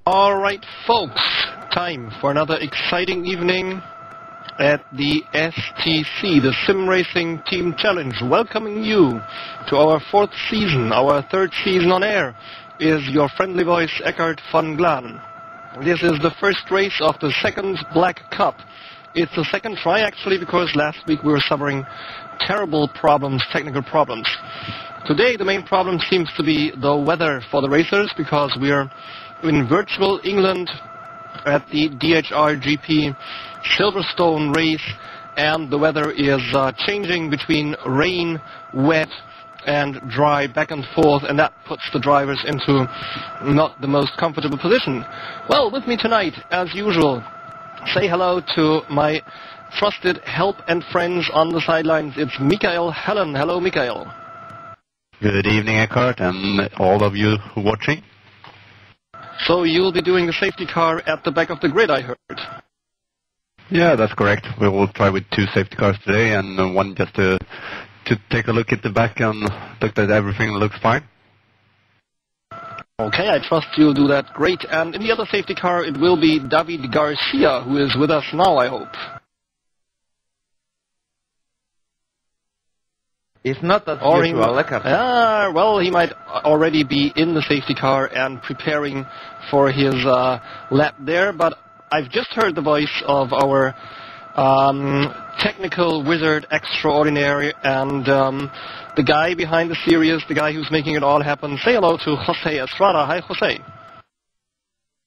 Alright folks, time for another exciting evening at the STC, the Sim Racing Team Challenge. Welcoming you to our 4th season, our 3rd season on air, is your friendly voice Eckhart van Glan. This is the first race of the 2nd Black Cup. It's the 2nd try actually, because last week we were suffering terrible problems, technical problems. Today the main problem seems to be the weather for the racers, because we are in virtual England at the DHR GP Silverstone race, and the weather is changing between rain, wet and dry, back and forth, and that puts the drivers into not the most comfortable position. Well, with me tonight, as usual, say hello to my trusted help and friends on the sidelines. It's Mikael Helen. Hello, Mikael. Good evening, Eckhart, and all of you watching. So you'll be doing the safety car at the back of the grid, I heard. Yeah, that's correct. We will try with 2 safety cars today, and one just to take a look at the back and look that everything looks fine. Okay, I trust you'll do that great. And in the other safety car, it will be David Garcia, who is with us now, I hope. It's not that usual, well, he might already be in the safety car and preparing for his lap there, but I've just heard the voice of our technical wizard extraordinary and the guy behind the series, the guy who's making it all happen. Say hello to Jose Estrada. Hi, Jose.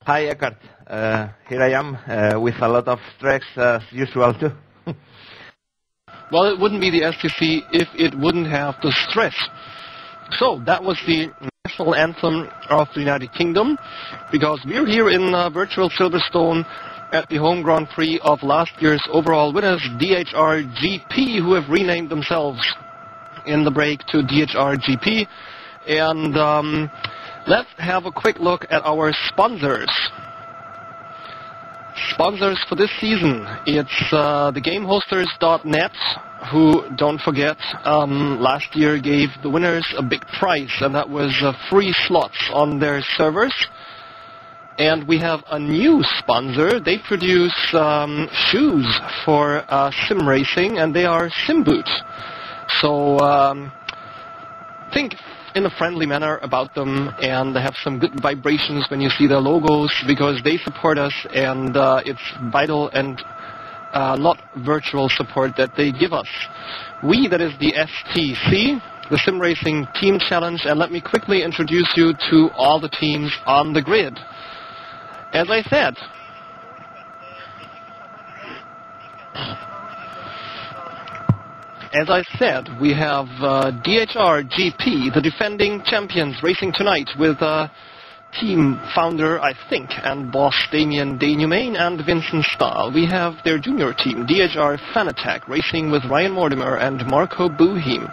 Hi, Eckhart. Here I am with a lot of stress as usual too. Well, it wouldn't be the STC if it wouldn't have the stress. So, that was the national anthem of the United Kingdom, because we're here in virtual Silverstone at the home Grand Prix of last year's overall winners, DHR GP, who have renamed themselves in the break to DHR GP. And let's have a quick look at our sponsors. Sponsors for this season, it's thegamehosters.net, who, don't forget, last year gave the winners a big prize, and that was free slots on their servers. And we have a new sponsor. They produce shoes for sim racing, and they are Sim Boot. So think in a friendly manner about them, and have some good vibrations when you see their logos, because they support us, and it's vital and not virtual support that they give us. We, that is the STC, the Sim Racing Team Challenge, and let me quickly introduce you to all the teams on the grid. As I said, we have DHR GP, the defending champions, racing tonight with team founder, I think, and boss Damien Denhumain and Vincent Staal. We have their junior team, DHR Fanatec, racing with Ryan Mortimer and Marco Buhim.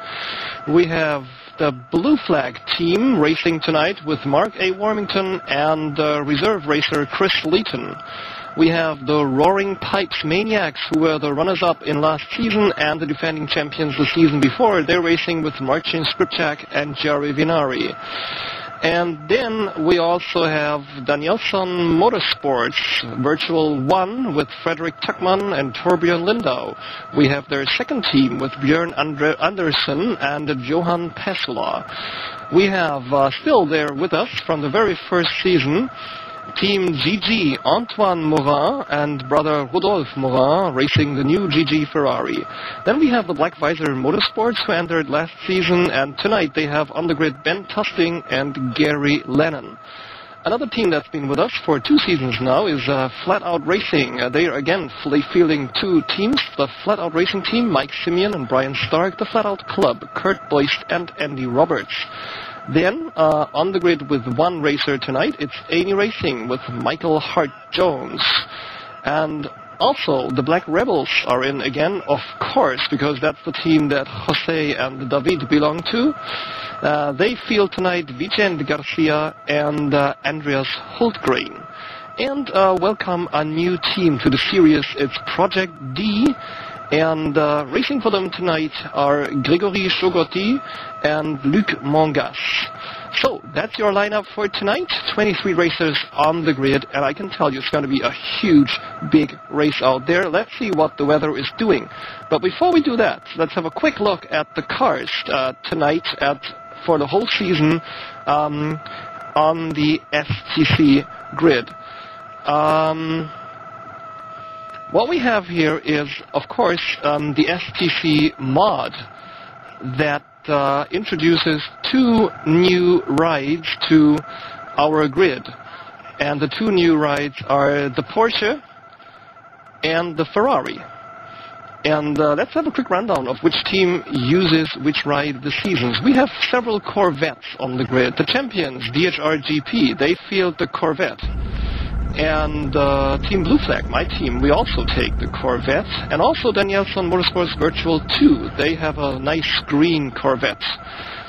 We have the Blue Flag team racing tonight with Mark A. Warmington and reserve racer Chris Leeton. We have the Roaring Pipes Maniacs, who were the runners-up in last season and the defending champions the season before. They're racing with Marcin, Skrzypczak and Jari Vinnari. And then we also have Danielsson Motorsports, Virtual 1 with Fredrik Tuckman and Torbjörn Lindau. We have their second team with Björn Andersson and Johan Pesula. We have still there with us from the very first season, Team GG, Antoine Morin and brother Rodolphe Morin, racing the new GG Ferrari. Then we have the Black Visor Motorsports, who entered last season, and tonight they have on the grid Ben Tusting and Gary Lennon. Another team that's been with us for 2 seasons now is Flat Out Racing. They are again fielding 2 teams, the Flat Out Racing team, Mike Simeon and Brian Stark, the Flat Out Club, Kurt Boyst and Andy Roberts. Then, on the grid with 1 racer tonight, it's Amy Racing with Michael Hart-Jones. And also, the Black Rebels are in again, of course, because that's the team that Jose and David belong to. They field tonight Vincent Garcia and Andreas Hultgren. And welcome a new team to the series. It's Project D. And racing for them tonight are Gregory Chogotti and Luc Mongas. So that's your lineup for tonight. 23 racers on the grid, and I can tell you it's going to be a huge, big race out there. Let's see what the weather is doing. But before we do that, let's have a quick look at the cars tonight for the whole season on the STC grid. What we have here is, of course, the STC mod that introduces 2 new rides to our grid. And the 2 new rides are the Porsche and the Ferrari. And let's have a quick rundown of which team uses which ride this season. We have several Corvettes on the grid. The champions, DHR GP, they field the Corvette. And Team Blue Flag, my team, we also take the Corvette. And also Danielsson Motorsports Virtual 2, they have a nice green Corvette.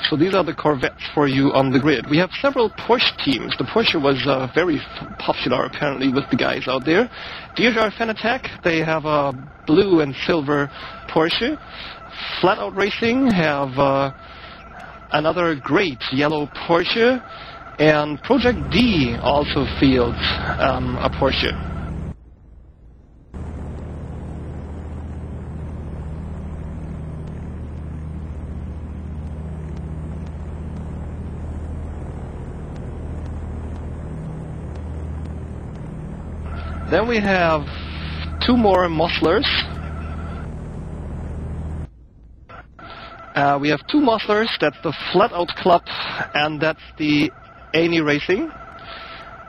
So these are the Corvettes for you on the grid. We have several Porsche teams. The Porsche was very popular apparently with the guys out there. DHR Fanatec, they have a blue and silver Porsche. Flat Out Racing have another great yellow Porsche. And Project D also fields a Porsche. Then we have 2 more Musslers. We have 2 Musslers, that's the Flat Out Club, and that's the Amy Racing.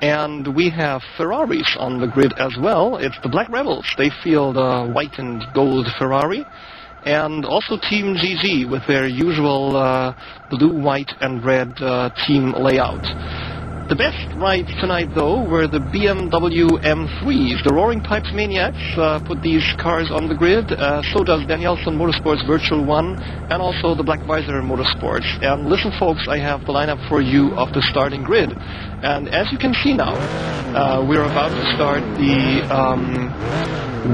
And we have Ferraris on the grid as well. It's the Black Rebels. They field a white and gold Ferrari. And also Team GG with their usual blue, white and red team layout. The best rides tonight, though, were the BMW M3s. The Roaring Pipes Maniacs put these cars on the grid. So does Danielsson Motorsports Virtual 1 and also the Black Visor Motorsports. And listen, folks, I have the lineup for you of the starting grid. And as you can see now, we're about to start the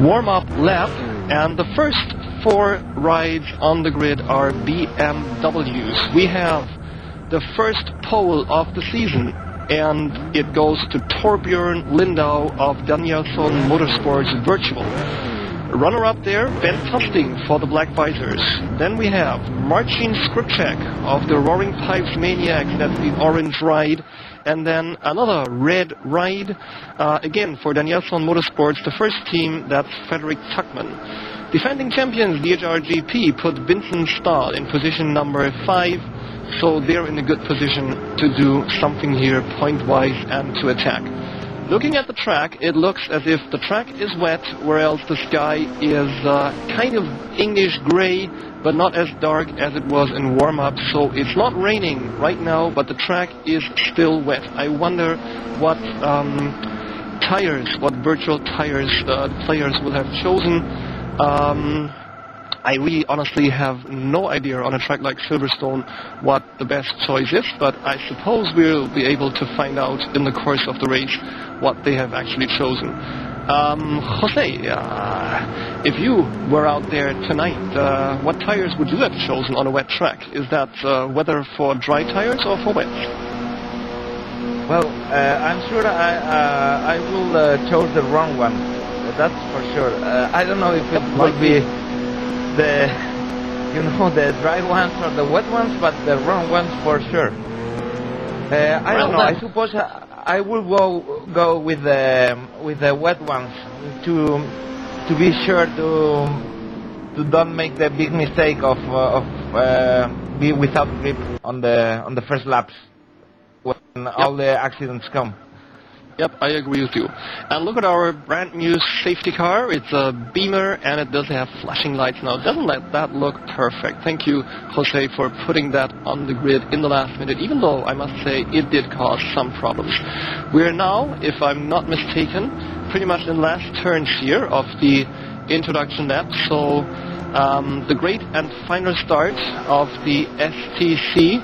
warm-up lap. And the first 4 rides on the grid are BMWs. We have the first pole of the season. And it goes to Torbjörn Lindau of Danielsson Motorsports Virtual. Runner-up there, Ben Tusting for the Black Visors. Then we have Marcin Skrzypczak of the Roaring Pipes Maniacs, that's the orange ride. And then another red ride, again for Danielsson Motorsports, the first team, that's Frederick Tuckman. Defending champions DHR GP put Vincent Staal in position number 5. So they're in a good position to do something here point-wise and to attack. Looking at the track, it looks as if the track is wet, whereas the sky is kind of English gray, but not as dark as it was in warm-up. So it's not raining right now, but the track is still wet. I wonder what what virtual tires the players will have chosen. I really honestly have no idea on a track like Silverstone what the best choice is, but I suppose we'll be able to find out in the course of the race what they have actually chosen. Jose, if you were out there tonight, what tires would you have chosen on a wet track? Is that whether for dry tires or for wet? Well, I'm sure I will choose the wrong one. That's for sure. I don't know if it will be the dry ones or the wet ones, but the wrong ones for sure. I don't know. I suppose I will go with the wet ones to be sure to don't make the big mistake of be without grip on the first laps when all the accidents come. Yep, I agree with you. And look at our brand new safety car. It's a Beamer and it does have flashing lights now. Doesn't that look perfect? Thank you, Jose, for putting that on the grid in the last minute, even though I must say it did cause some problems. We're now, if I'm not mistaken, pretty much in last turns here of the introduction lap. So the great and final start of the STC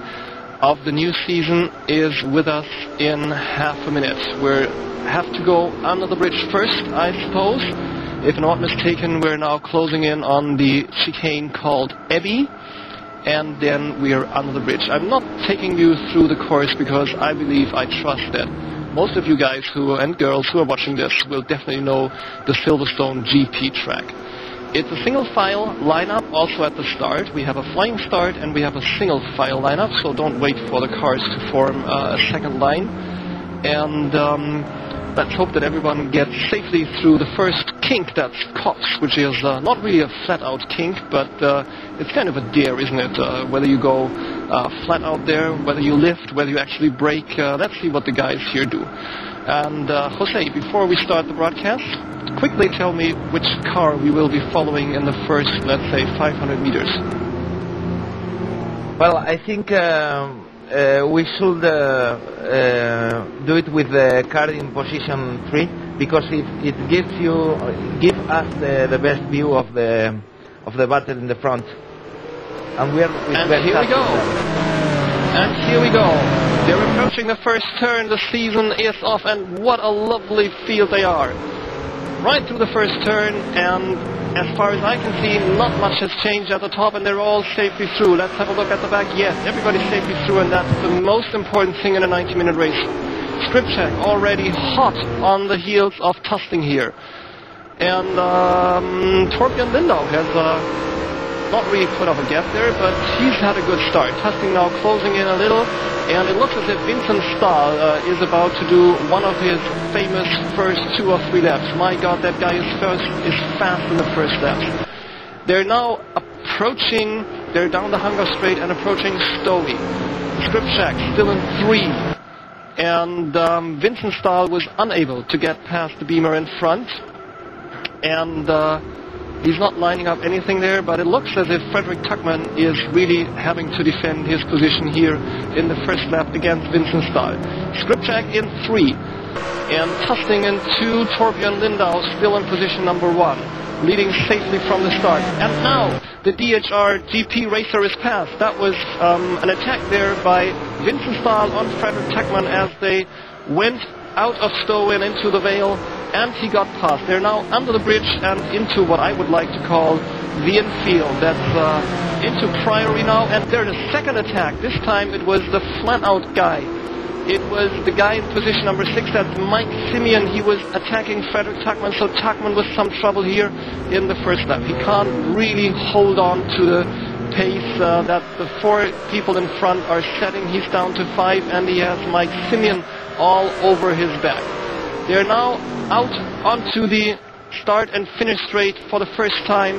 of the new season is with us in half a minute. We have to go under the bridge first, I suppose. If I'm not mistaken, we're now closing in on the chicane called Ebby. and then we're under the bridge. I'm not taking you through the course because I believe, I trust that most of you guys and girls who are watching this will definitely know the Silverstone GP track. It's a single file lineup also at the start. We have a flying start and we have a single file lineup, so don't wait for the cars to form a second line. And let's hope that everyone gets safely through the first kink, that's cought, which is not really a flat-out kink, but it's kind of a dare, isn't it? Whether you go flat out there, whether you lift, whether you actually brake. Let's see what the guys here do. And Jose, before we start the broadcast, quickly tell me which car we will be following in the first, let's say, 500 meters. Well, I think we should do it with the car in position 3, because it gives us the best view of the battle in the front. And here we go. And here we go. They're approaching the first turn. The season is off, and what a lovely field they are. Right through the first turn, and as far as I can see, not much has changed at the top, and they're all safely through. Let's have a look at the back. Yes, everybody's safely through, and that's the most important thing in a 90-minute race. Skrzypczak already hot on the heels of Tusting here. And Torbjörn Lindau has not really put up a gap there, but he's had a good start. Tusting now closing in a little, and it looks as if Vincent Staal is about to do one of his famous first 2 or 3 laps. My God, that guy is fast in the first laps. They're now approaching, they're down the Hunger Straight and approaching Stowe. Skrzypczak still in 3. And Vincent Staal was unable to get past the Beamer in front. And he's not lining up anything there, but it looks as if Frederick Tuckman is really having to defend his position here in the first lap against Vincent Staal. Skrzypczak in 3, and Tusting in 2, Torbjörn Lindau still in position number 1, leading safely from the start. And now the DHR GP racer is passed. That was an attack there by Vincent Staal on Frederick Tuckman as they went out of Stowe and into the Vale, and he got past. They're now under the bridge and into what I would like to call the infield. That's into Priory now, and there's a second attack. This time it was the flat-out guy. It was the guy in position number 6, that's Mike Simeon. He was attacking Frederick Tuckman, so Tuckman with some trouble here in the first lap. He can't really hold on to the pace that the 4 people in front are setting. He's down to 5, and he has Mike Simeon all over his back. They're now out onto the start and finish straight for the first time,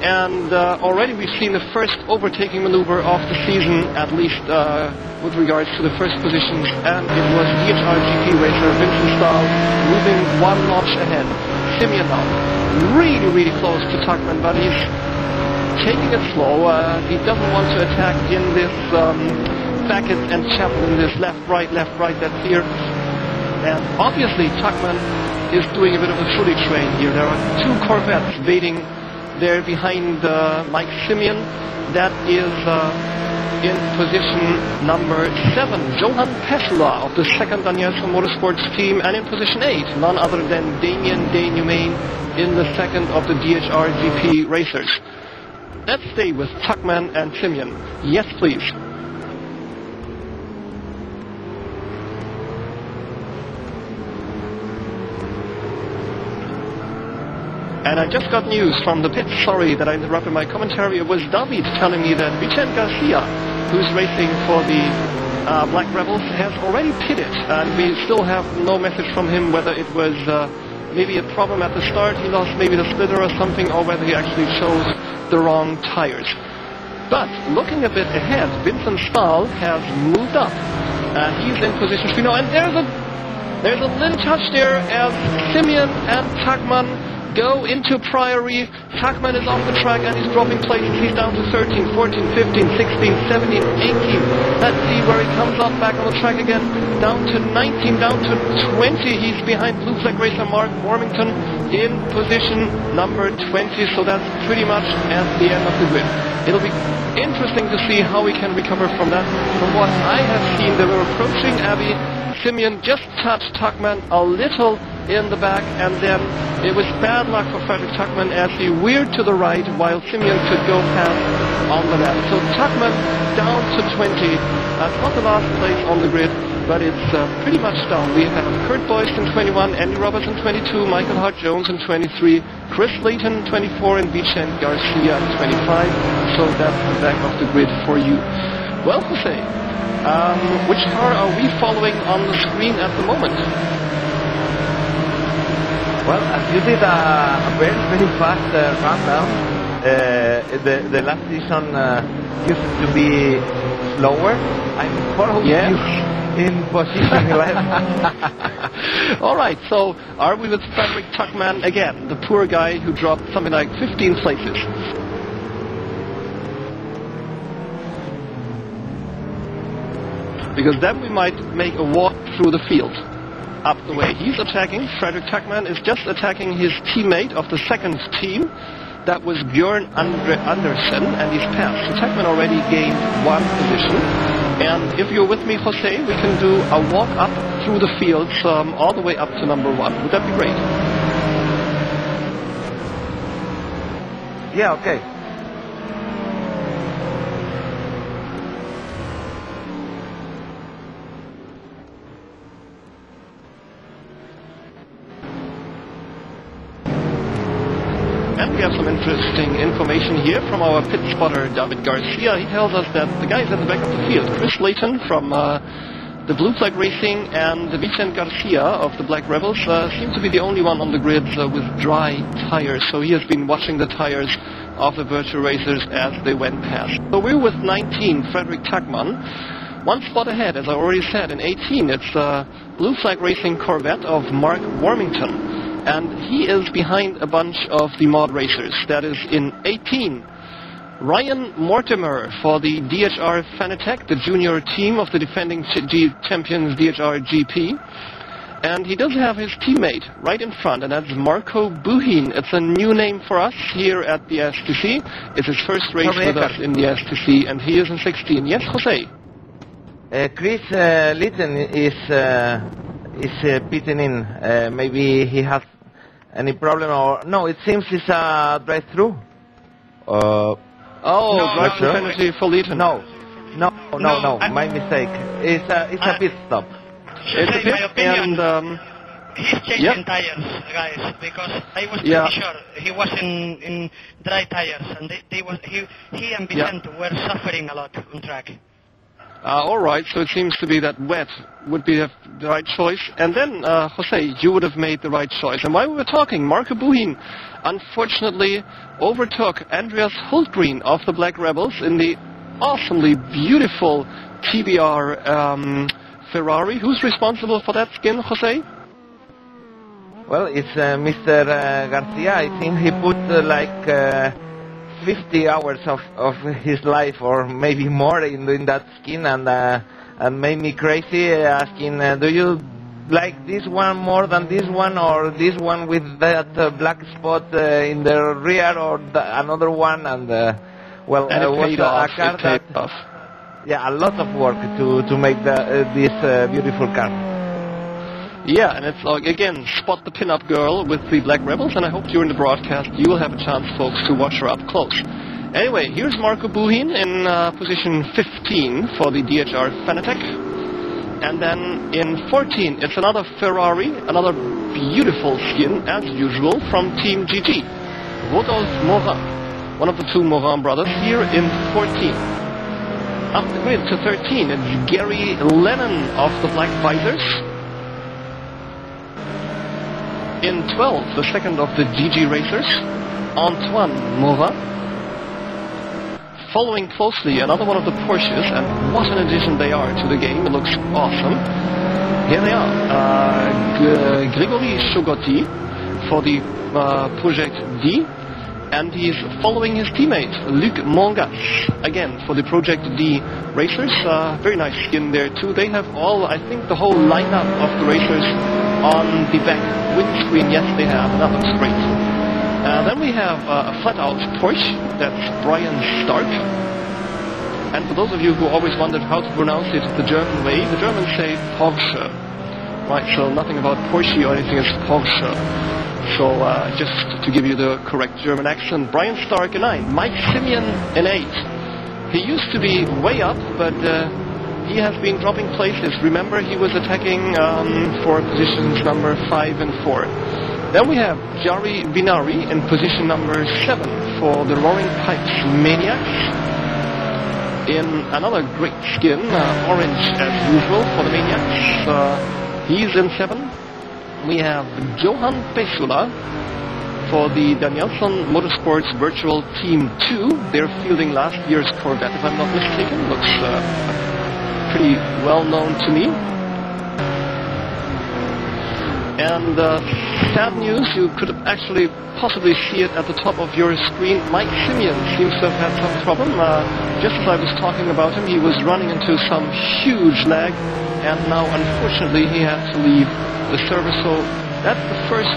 and already we've seen the first overtaking maneuver of the season, at least with regards to the first positions, and it was DHR GP racer Vincent Staal moving 1 notch ahead. Simeon now really close to Tuckman, but he's taking it slow. He doesn't want to attack in this Beckett and Chapel, in this left-right, that's here. And obviously Tuckman is doing a bit of a fully train here. There are 2 Corvettes waiting there behind Mike Simeon. That is in position number 7, Johan Pesula of the 2nd Daniels Motorsports team, and in position 8, none other than Damien Denhumain in the 2nd of the DHR GP racers. Let's stay with Tuckman and Simeon. Yes, please. And I just got news from the pit, sorry that I interrupted my commentary. It was David telling me that Vincent Garcia, who's racing for the Black Rebels, has already pitted. And we still have no message from him whether it was maybe a problem at the start, he lost maybe the splitter or something, or whether he actually chose the wrong tires. But looking a bit ahead, Vincent Staal has moved up. He's in position 3 now, and there's a little touch there as Simeon and Tuckman go into Priory. Tuckman is off the track and he's dropping places. He's down to 13, 14, 15, 16, 17, 18. Let's see where he comes up back on the track again. Down to 19, down to 20. He's behind Blue Flag racer Mark Warmington in position number 20. So that's pretty much at the end of the grid. It'll be interesting to see how we can recover from that. From what I have seen, they were approaching Abbey. Simeon just touched Tuckman a little in the back, and then it was bad luck for Fredrik Tuckman as he veered to the right while Simeon could go past on the left. So Tuckman down to 20. That's not the last place on the grid, but it's pretty much down. We have Kurt Boyce in 21, Andy Roberts in 22, Michael Hart-Jones in 23, Chris Layton 24, and Vincent Garcia in 25. So that's the back of the grid for you. Well, Jose, which car are we following on the screen at the moment? Well, as you did a very, very fast rundown, the last season used to be slower. I'm following you in position 11. All right, so are we with Fredrik Tuckman again, the poor guy who dropped something like 15 places? Because then we might make a walk through the field. Up the way he's attacking, Fredrik Tuckman is just attacking his teammate of the second team. That was Björn Andersen, and he's passed. So Tuckman already gained one position. And if you're with me, Jose, we can do a walk up through the fields all the way up to number 1. Would that be great? Yeah, okay. And we have some interesting information here from our pit spotter, David Garcia. He tells us that the guys at the back of the field, Chris Layton from the Blue Flag Racing and Vincent Garcia of the Black Rebels, seem to be the only one on the grid with dry tires. So he has been watching the tires of the virtual racers as they went past. So we're with 19, Fredrik Tuckman. One spot ahead, as I already said, in 18, it's the Blue Flag Racing Corvette of Mark Warmington. And he is behind a bunch of the mod racers. That is in 18. Ryan Mortimer for the DHR Fanatec, the junior team of the defending champions DHR GP. And he does have his teammate right in front, and that's Marco Buhin. It's a new name for us here at the STC. It's his first race with us in the STC, and he is in 16. Yes, Jose? Chris Layton is pitting in. Maybe he has any problem, or no? It seems it's a drive-through. Drive-through penalty for Layton. No. My mistake. It's a pit stop. It's a pit, and he's changing tires, guys, because I was pretty sure he was in dry tires, and he and Vicente were suffering a lot on track. All right, so it seems to be that wet would be the right choice. And then, Jose, you would have made the right choice. And while we were talking, Marco Buhin unfortunately overtook Andreas Hultgren of the Black Rebels in the awesomely beautiful TBR Ferrari. Who's responsible for that skin, Jose? Well, it's Mr. Garcia. I think he put 50 hours of his life, or maybe more, in that skin, and made me crazy, asking, do you like this one more than this one, or this one with that black spot in the rear, or another one? And well, and it was a car that, a lot of work to make this beautiful car. Yeah, and it's again, spot the pin-up girl with the Black Rebels, and I hope during the broadcast you will have a chance, folks, to watch her up close. Anyway, here's Marco Buhin in position 15 for the DHR Fanatec. And then in 14, it's another Ferrari, another beautiful skin, as usual, from Team GG. Rodolphe Morin, one of the two Morin brothers, here in 14. Up the grid to 13, it's Gary Lennon of the Black Visors. In 12, the second of the GG racers, Antoine Morin. Following closely, another one of the Porsches, and what an addition they are to the game. It looks awesome. Here they are. Grigory Chogoty for the Project D, and he's following his teammate, Luc Mongas, again for the Project D racers. Very nice skin there too. They have all, I think, the whole lineup of the racers on the back windscreen. Yes, they have. That looks great. Then we have a flat-out Porsche. That's Brian Stark. And for those of you who always wondered how to pronounce it the German way, the Germans say Porsche. Right, so nothing about Porsche or anything, it's Porsche. So just to give you the correct German accent, Brian Stark in 9, Mike Simeon in 8. He used to be way up, but he has been dropping places. Remember, he was attacking for positions number 5 and 4. Then we have Jari Vinnari in position number 7 for the Roaring Pipes Maniacs. In another great skin, orange as usual for the Maniacs. He's in 7. We have Johan Pesula for the Danielsson Motorsports Virtual Team 2. They're fielding last year's Corvette, if I'm not mistaken. Looks pretty well known to me. And sad news, you could actually possibly see it at the top of your screen. Mike Simeon seems to have had some problem. Just as I was talking about him, he was running into some huge lag, and now unfortunately he had to leave the service. So that's the first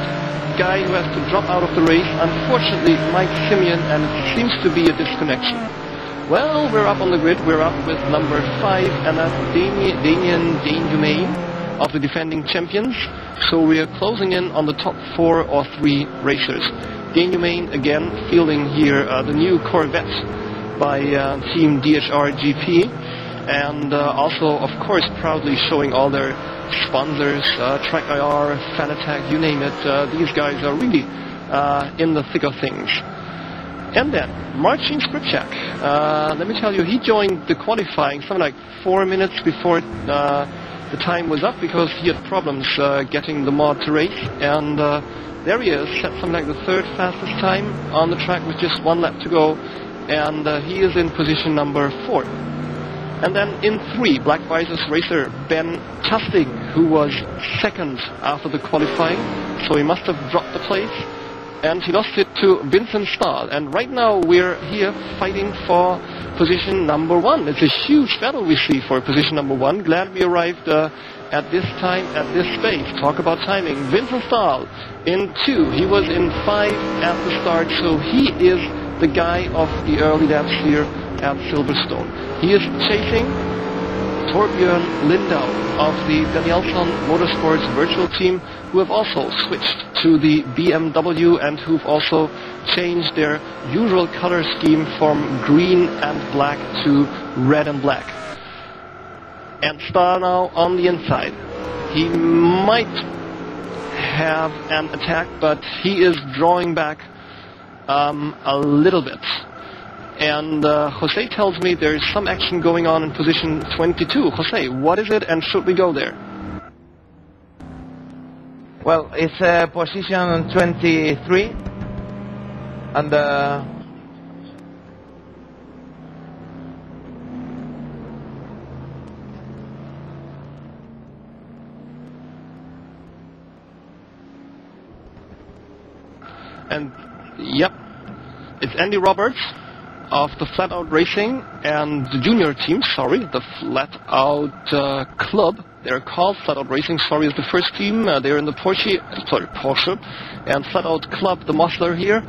guy who has to drop out of the race. Unfortunately, Mike Simeon, and it seems to be a disconnection. Well, we're up on the grid. We're up with number 5, and that's Damien Dane of the defending champions. So we are closing in on the top 4 or 3 racers. Dane again fielding here the new Corvette by team DHR GP, and also of course proudly showing all their sponsors, Track IR, Fanatec, you name it. These guys are really in the thick of things. And then Marcin Skrzypczak, let me tell you, he joined the qualifying something like 4 minutes before the time was up, because he had problems getting the mod to race, and there he is, set something like the 3rd fastest time on the track with just 1 lap to go, and he is in position number 4. And then in 3, Black Visor's racer Ben Tusting, who was 2nd after the qualifying, so he must have dropped the place, and he lost it to Vincent Staal. And right now we're here fighting for position number 1. It's a huge battle we see for position number 1. Glad we arrived at this time, at this space. Talk about timing. Vincent Staal in 2. He was in 5 at the start, so he is the guy of the early laps here at Silverstone. He is chasing Torbjörn Lindau of the Danielsson Motorsports Virtual Team, who have also switched to the BMW and who've also changed their usual color scheme from green and black to red and black. And Staal now on the inside. He might have an attack, but he is drawing back a little bit. And Jose tells me there's some action going on in position 22. Jose, what is it, and should we go there? Well, it's position 23, and yep, it's Andy Roberts of the Flat Out Racing and the junior team, the Flat Out Club. They're called Flat Out Racing, is the first team. They're in the Porsche, and Flat Out Club, the muscle here.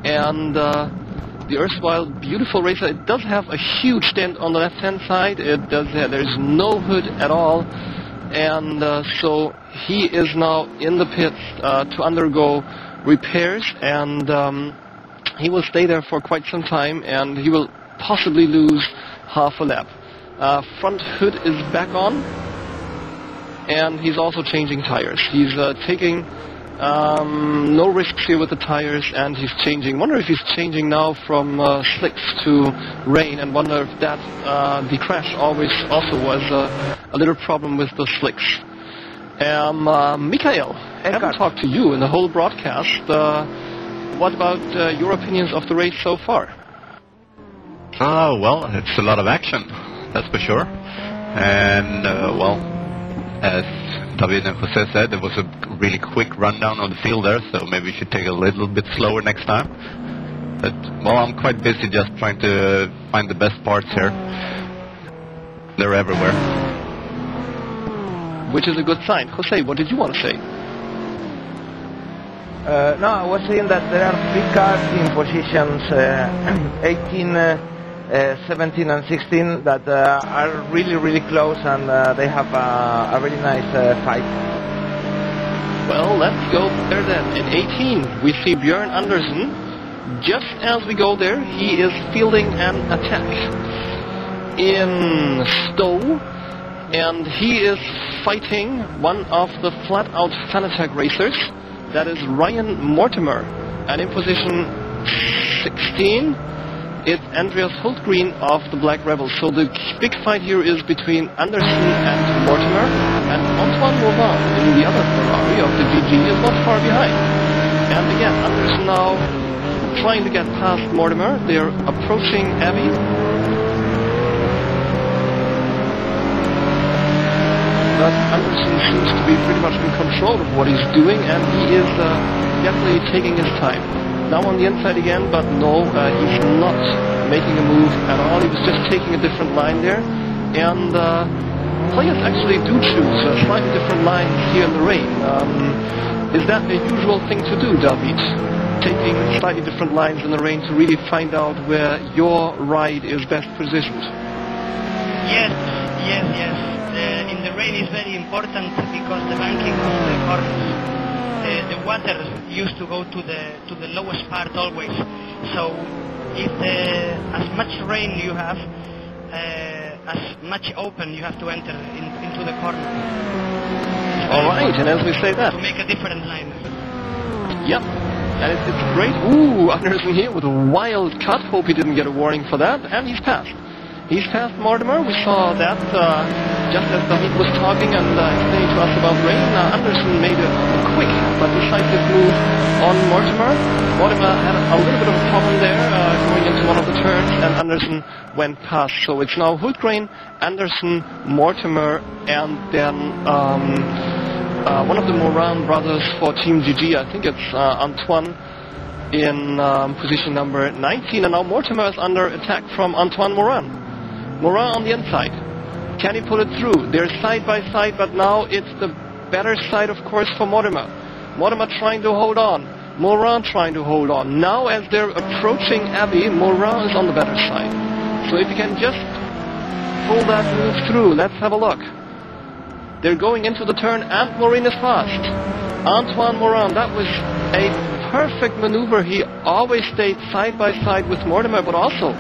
And the erstwhile beautiful racer, it does have a huge dent on the left-hand side. It does have, there's no hood at all. And so he is now in the pits to undergo repairs, and he will stay there for quite some time, and he will possibly lose half a lap. Front hood is back on, and he's also changing tires. He's taking no risks here with the tires, and he's changing. Wonder if he's changing now from slicks to rain, and wonder if that the crash always also was a little problem with the slicks. Mikael, I haven't talked to you in the whole broadcast. What about your opinions of the race so far? Oh, well, it's a lot of action, that's for sure. And, well, as David and Jose said, it was a really quick rundown of the field there, so maybe we should take it a little bit slower next time. But, well, I'm quite busy just trying to find the best parts here. They're everywhere. Which is a good sign. Jose, what did you want to say? No, I was saying that there are 3 cars in positions 18, 17 and 16 that are really close, and they have a really nice fight. Well, let's go there then. In 18, we see Björn Andersen. Just as we go there, he is fielding an attack in Stowe, and he is fighting one of the flat-out Fanatec racers, that is Ryan Mortimer. And in position 16, it's Andreas Hultgren of the Black Rebels. So the big fight here is between Andersen and Mortimer, and Antoine Morin in the other Ferrari of the GG is not far behind. And again, Andersen now trying to get past Mortimer. They're approaching Abbey. But Andersen seems to be pretty much in control of what he's doing, and he is definitely taking his time. Now on the inside again, but no, he's not making a move at all. He was just taking a different line there. And players actually do choose slightly different lines here in the rain. Is that a usual thing to do, David? Taking slightly different lines in the rain to really find out where your ride is best positioned? Yes. In the rain is very important because the banking of the corners, the water used to go to the lowest part always. So if as much rain you have, as much open you have to enter into the corner. All right, and as we say that, to make a different line. Yep. And it's great. Ooh, Andersen here with a wild cut. Hope he didn't get a warning for that. And he's passed. He's passed Mortimer. We saw that just as David was talking and explaining to us about rain. Andersen made a quick but decisive move on Mortimer. Mortimer had a little bit of a problem there going into one of the turns, and Andersen went past. So it's now Hultgren, Andersen, Mortimer, and then one of the Morin brothers for Team GG. I think it's Antoine in position number 19. And now Mortimer is under attack from Antoine Morin. Morin on the inside. Can he pull it through? They're side by side, but now it's the better side, of course, for Mortimer. Mortimer trying to hold on. Morin trying to hold on. Now as they're approaching Abbey, Morin is on the better side. So if you can just pull that move through, let's have a look. They're going into the turn, and Morin is fast. Antoine Morin, that was a perfect maneuver. He always stayed side by side with Mortimer, but also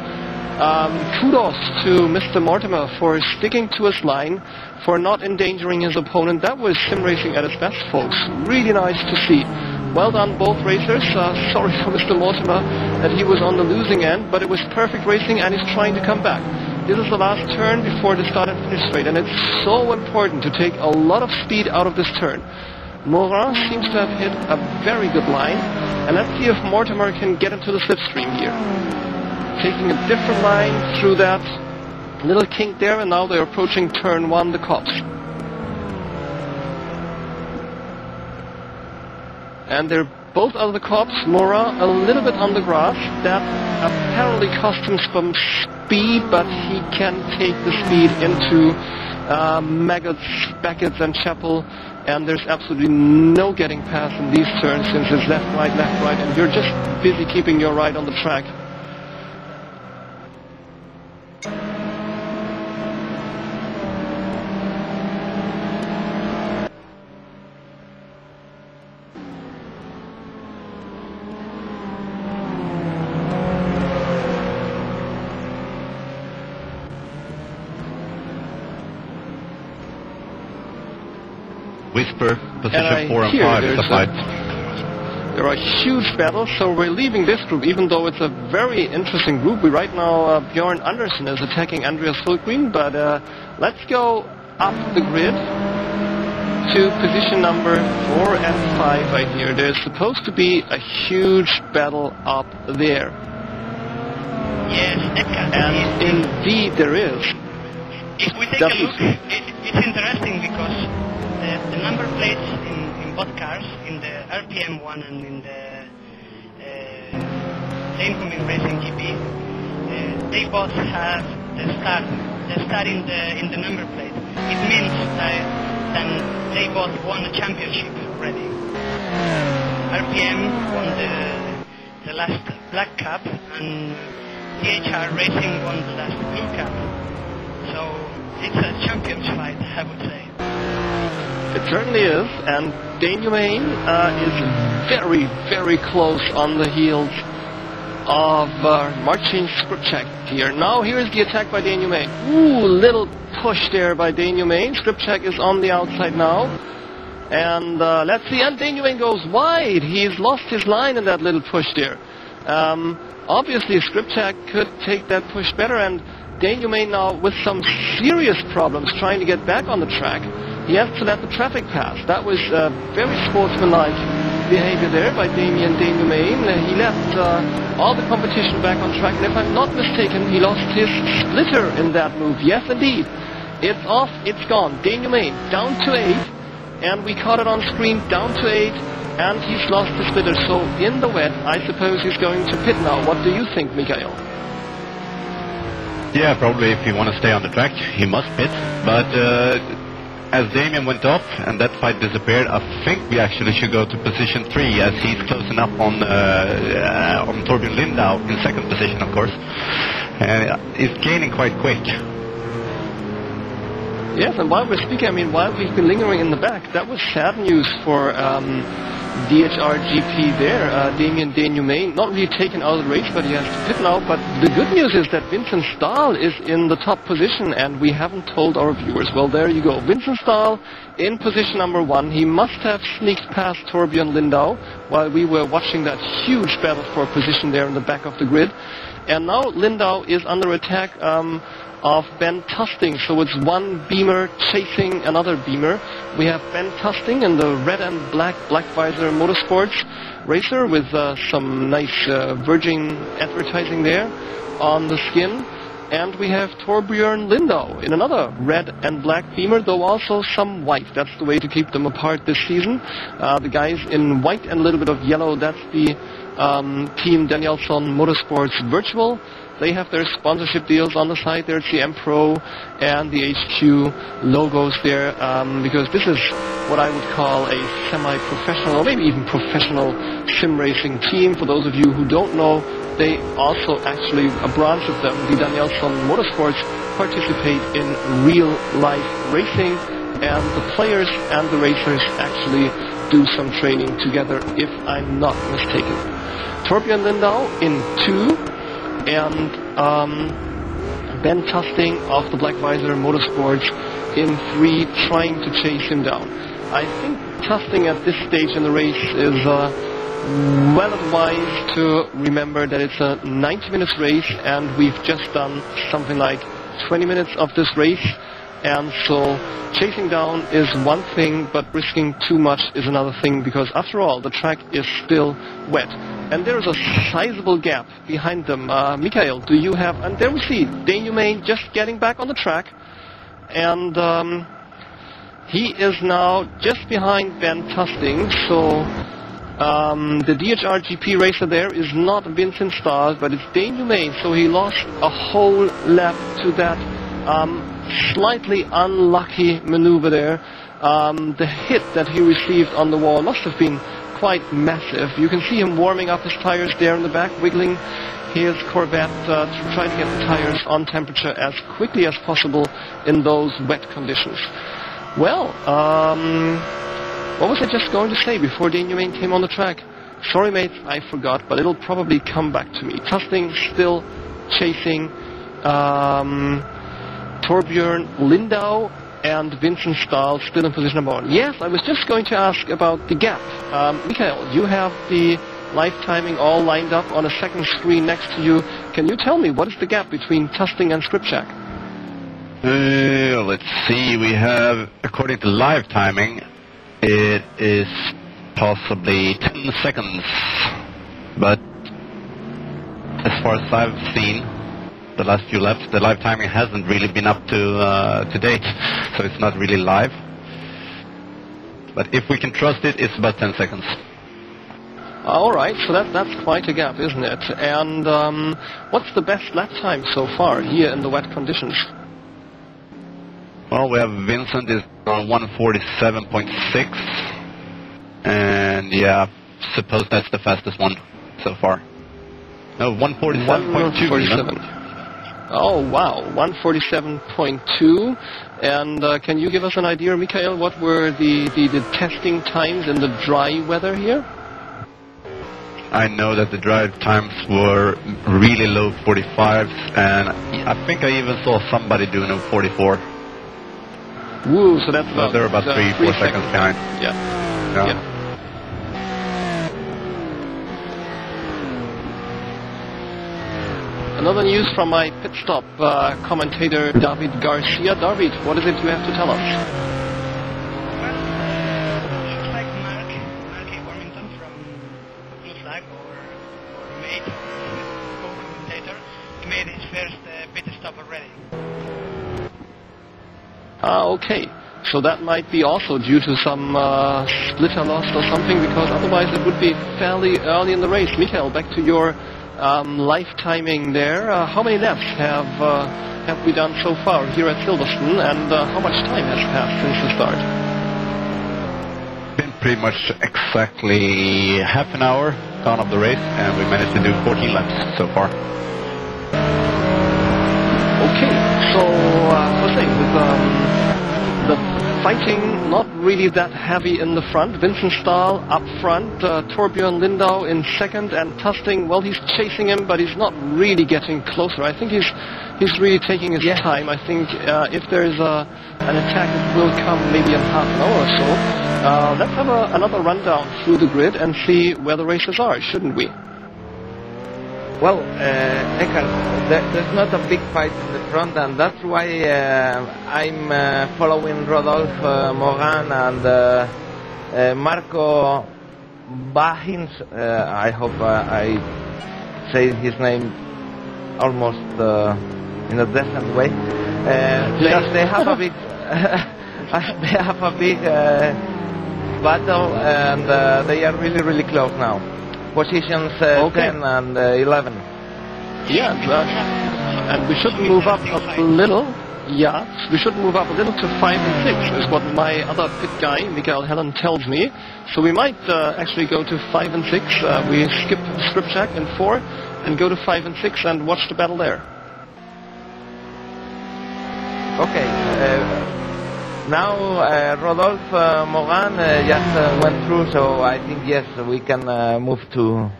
kudos to Mr. Mortimer for sticking to his line, for not endangering his opponent. That was sim racing at its best, folks. Really nice to see. Well done, both racers. Sorry for Mr. Mortimer that he was on the losing end, but it was perfect racing, and he's trying to come back. This is the last turn before the start and finish straight, and it's so important to take a lot of speed out of this turn. Morin seems to have hit a very good line, and let's see if Mortimer can get into the slipstream here. Taking a different line through that little kink there, and now they're approaching turn 1, the cops. And they're both out of the cops. Morin a little bit on the grass. That apparently cost him some speed, but he can take the speed into Maggots, Beckett's, and Chapel. And there's absolutely no getting past in these turns since it's left, right, and you're just busy keeping your ride on the track. Whisper, position 4 and 5 is the fight. There are huge battles, so we're leaving this group, even though it's a very interesting group. Right now, Björn Andersen is attacking Andreas Hultgren, but let's go up the grid to position number 4 and 5 right here. There's supposed to be a huge battle up there. Yes, and indeed there is. If we take a look, it's interesting because the number plates in both cars, in the RPM one and in the Incoming Racing GP, they both have the star in the number plate. It means that they both won the championship already. RPM won the last Black Cup, and DHR Racing won the last Blue Cup. So it's a champions fight, I would say. It certainly is, and Daniel is very, very close on the heels of Marcin Skrzypczak here. Now here's the attack by Daniel. Ooh, little push there by Daniel. Skrzypczak is on the outside now. And let's see, and Daniel goes wide. He's lost his line in that little push there. Obviously, Skrzypczak could take that push better, and Daniel now with some serious problems trying to get back on the track. He has to let the traffic pass. That was very sportsmanlike behavior there by Daniel. He left all the competition back on track, and if I'm not mistaken, he lost his splitter in that move. Yes, indeed. It's off, it's gone. Daniel down to 8, and we caught it on screen, down to 8, and he's lost the splitter. So in the wet, I suppose he's going to pit now. What do you think, Mikael? Yeah, probably if you want to stay on the track, he must pit. But as Damien went off and that fight disappeared, I think we actually should go to position 3, as he's closing up on Torbjörn Lindau in second position, of course. He's gaining quite quick. Yes, and while we're speaking, while we've been lingering in the back, that was sad news for DHR GP there. Daniel not really taken out of the race, but he has to pit now. But the good news is that Vincent Staal is in the top position, and we haven't told our viewers. Well, there you go. Vincent Staal in position number 1. He must have sneaked past Torbjörn Lindau while we were watching that huge battle for position there in the back of the grid. And now Lindau is under attack of Ben Tusting, so it's one beamer chasing another beamer. We have Ben Tusting in the red and black visor motorsports racer with some nice Virgin advertising there on the skin. And we have Torbjörn Lindau in another red and black beamer, though also some white. That's the way to keep them apart this season. The guys in white and a little bit of yellow, that's the Team Danielsson Motorsports Virtual. They have their sponsorship deals on the side. There's the M-Pro and the HQ logos there, because this is what I would call a semi-professional, maybe even professional sim racing team. For those of you who don't know, they also actually, a branch of them, the Danielsson Motorsports, participate in real-life racing, and the players and the racers actually do some training together, if I'm not mistaken. Torbjörn Lindau in 2, and Ben Tusting of the Black Visor Motorsports in 3, trying to chase him down. I think Tusting at this stage in the race is well advised to remember that it's a 90 minutes race, and we've just done something like 20 minutes of this race, and so chasing down is one thing, but risking too much is another thing, because after all, the track is still wet. And there's a sizable gap behind them. Mikael, do you have... And there we see Daniel just getting back on the track. And he is now just behind Ben Tusting. So the DHR GP racer there is not Vincent Staal, but it's Daniel. So he lost a whole lap to that slightly unlucky maneuver there. The hit that he received on the wall must have been quite massive. You can see him warming up his tires there in the back, wiggling his Corvette to try to get the tires on temperature as quickly as possible in those wet conditions. Well, what was I just going to say before Daniel came on the track? Sorry mates, I forgot, but it'll probably come back to me. Tusting still chasing Torbjörn Lindau, and Vincent Staal still in position number 1. Yes, I was just going to ask about the gap. Mikael, you have the live timing all lined up on a second screen next to you. Can you tell me what is the gap between Tusting and Skrzypczak? Let's see, we have, according to live timing, it is possibly 10 seconds. But as far as I've seen, the last few laps, the live timing hasn't really been up to date, so it's not really live. But if we can trust it, it's about 10 seconds. All right, so that's quite a gap, isn't it? And what's the best lap time so far here in the wet conditions? Well, we have Vincent is on 147.6, and yeah, I suppose that's the fastest one so far. No, 147.2. 147. Oh, wow, 147.2. And can you give us an idea, Mikhail, what were the testing times in the dry weather here? I know that the drive times were really low 45s, and I think I even saw somebody doing a 44. Woo, so that's So they're about 3-4 seconds behind. Yeah. Yeah. Another news from my pit stop commentator, David Garcia. David, what is it you have to tell us? Well, looks like Marcin from Blue Flag or mate, co-commentator, made his first pit stop already. Okay. So that might be also due to some splitter loss or something, because otherwise it would be fairly early in the race. Mikhail, back to your live timing there. How many laps have we done so far here at Silverstone, and how much time has passed since the start? Been pretty much exactly half an hour gone of the race, and we managed to do 14 laps so far. Okay, so Jose, with the fighting not really that heavy in the front, Vincent Staal up front, Torbjörn Lindau in second, and Tusting, well, he's chasing him, but he's not really getting closer. I think he's really taking his time. I think if there is an attack, it will come maybe in half an hour or so. Let's have another rundown through the grid and see where the races are, shouldn't we? Well, Eckhart, there's not a big fight in the front, and that's why I'm following Rodolphe Morin and Marco Bahins. I hope I say his name almost in a decent way. They have a big, they have a big battle, and they are really close now. Positions 10 and 11. Yeah, and we should move up a little. Yeah, we should move up a little to 5 and 6 is what my other pit guy, Mikael Helen, tells me. So we might actually go to 5 and 6. We skip Skrzypczak in 4 and go to 5 and 6 and watch the battle there. Okay. Now Rodolphe Morin just went through, so I think yes, we can move to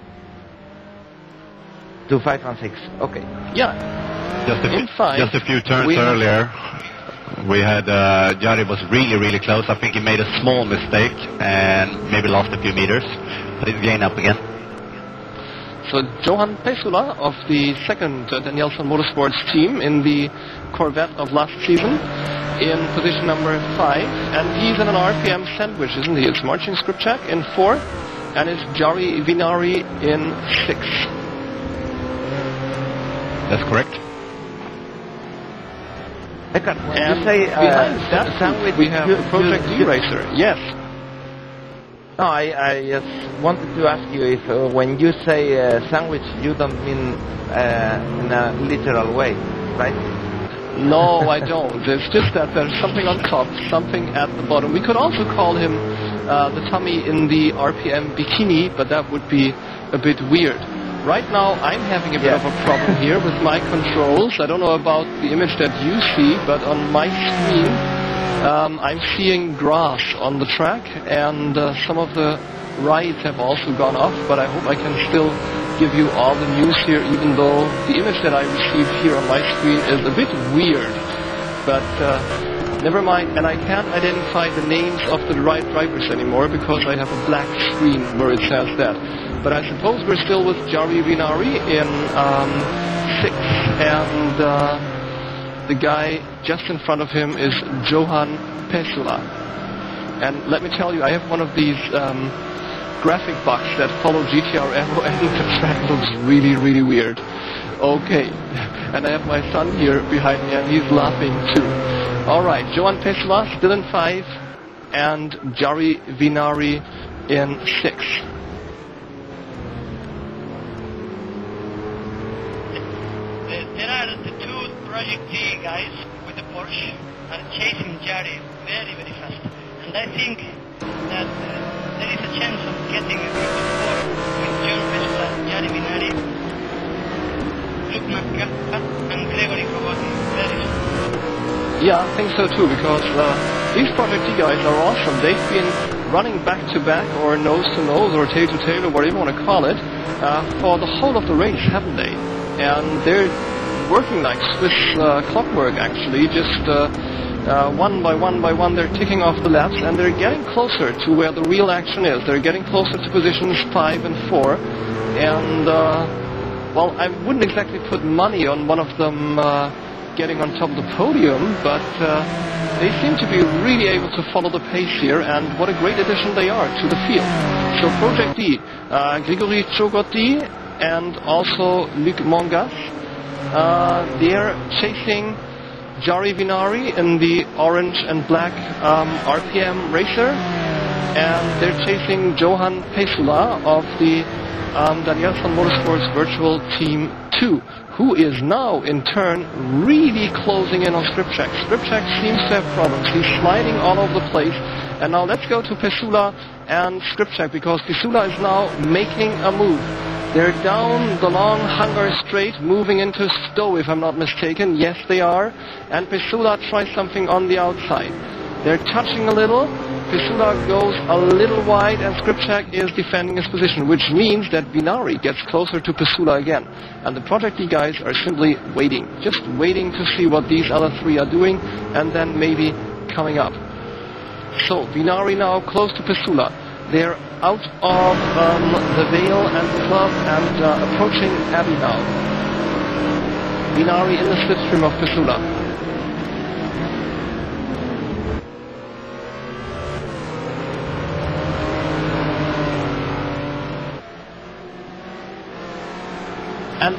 5 and 6. Okay. Yeah. Just a few turns earlier, we had Jari was really close. I think he made a small mistake and maybe lost a few meters, but he's gained up again. So Johan Pesula of the second Danielson Motorsports team in the Corvette of last season in position number 5, and he's in an RPM sandwich, isn't he? It's Marcin Skrzypczak in 4, and it's Jari Vinnari in 6. That's correct. And behind that sandwich we have the Project D Racer. Yes. No, I just wanted to ask you if when you say sandwich, you don't mean in a literal way, right? No, I don't. It's just that there's something on top, something at the bottom. We could also call him the Tommy in the RPM bikini, but that would be a bit weird. Right now, I'm having a bit of a problem here with my controls. I don't know about the image that you see, but on my screen, I'm seeing grass on the track, and some of the rides have also gone off, but I hope I can still give you all the news here, even though the image that I received here on my screen is a bit weird. But never mind, and I can't identify the names of the right drivers anymore because I have a black screen where it says that. But I suppose we're still with Jari Vinnari in 6, and the guy just in front of him is Johan Pesula. And let me tell you, I have one of these graphic box that follow GTR Aero, and the track looks really weird. Okay, and I have my son here behind me, and he's laughing too. Alright, Johan Pesula still in 5, and Jari Vinnari in 6. There are the two Project G guys with the Porsche are chasing Jari very fast, and I think that there is a chance of getting a good score with Johan Pesula and Jari Vinnari. and Gregory Kawati. Yeah, I think so too, because these Project D guys are awesome. They've been running back-to-back or nose-to-nose or tail-to-tail or whatever you want to call it for the whole of the race, haven't they? And they're working like Swiss clockwork, actually. Just one by one they're ticking off the laps, and they're getting closer to where the real action is. They're getting closer to positions 5 and 4. And, well, I wouldn't exactly put money on one of them getting on top of the podium, but they seem to be really able to follow the pace here, and what a great addition they are to the field. So Project D, Grigory Chogoty and also Luc Mongas, they're chasing Jari Vinnari in the orange and black RPM racer, and they're chasing Johan Pesula of the Danielsson Motorsports Virtual Team 2, who is now, in turn, really closing in on Skrzypczak. Skrzypczak seems to have problems. He's sliding all over the place. And now let's go to Pesula and Skrzypczak, because Pesula is now making a move. They're down the long Hungar Straight, moving into Stowe, if I'm not mistaken. Yes, they are. And Pesula tries something on the outside. They're touching a little. Pesula goes a little wide, and Skrzypczak is defending his position, which means that Vinnari gets closer to Pesula again. And the Project D guys are simply waiting, just waiting to see what these other three are doing, and then maybe coming up. So, Vinnari now close to Pesula. They're out of the Vale and the club and approaching Abbey now. Vinnari in the slipstream of Pesula. And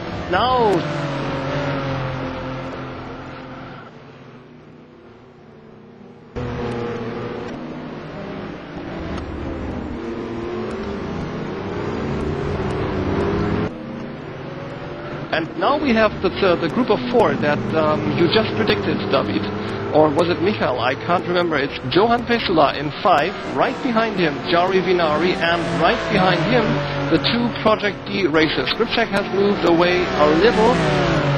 now, we have the group of 4 that you just predicted, David. Or was it Michael? I can't remember. It's Johan Pesula in 5, right behind him Jari Vinnari, and right behind him the 2 Project D racers. Skrzypczak has moved away a little,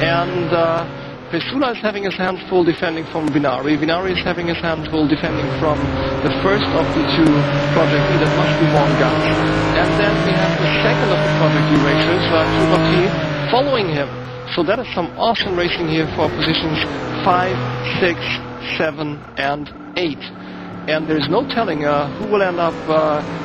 and Pesula is having his hands full defending from Vinnari. Vinnari is having his hands full defending from the first of the 2 Project D, that must be Mongas. And then we have the second of the Project D racers, Chogoty, following him. So that is some awesome racing here for positions 5, 6, 7, and 8. And there's no telling who will end up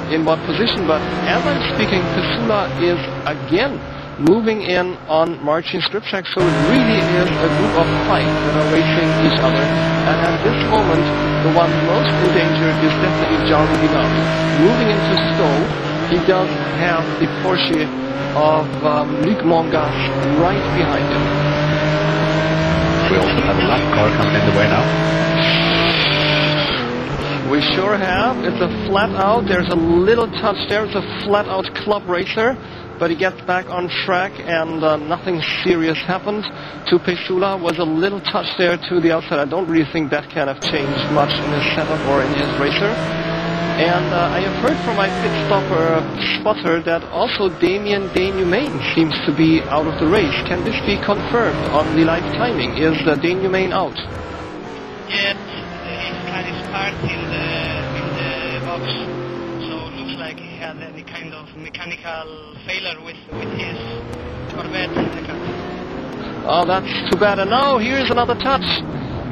in what position, but as I'm speaking, Pesula is again moving in on Marcin Skrzypczak, so it really is a group of 5 that are racing each other. And at this moment, the one most in danger is definitely Jari Vinnari. Moving into Stowe, he does have the Porsche of Luc Mongas right behind him. We also have a lap car coming in the way now. We sure have. It's a flat out. There's a little touch there. It's a flat out club racer, but he gets back on track and nothing serious happens. To Pesula was a little touch there to the outside. I don't really think that can have changed much in his setup or in his racer. And I have heard from my pit stopper spotter that also Damien Denhumain seems to be out of the race. Can this be confirmed on the live timing? Is Denhumain out? Yes, his car is parked in the box, so it looks like he had any kind of mechanical failure with his Corvette in the car. Oh, that's too bad. And now here's another touch.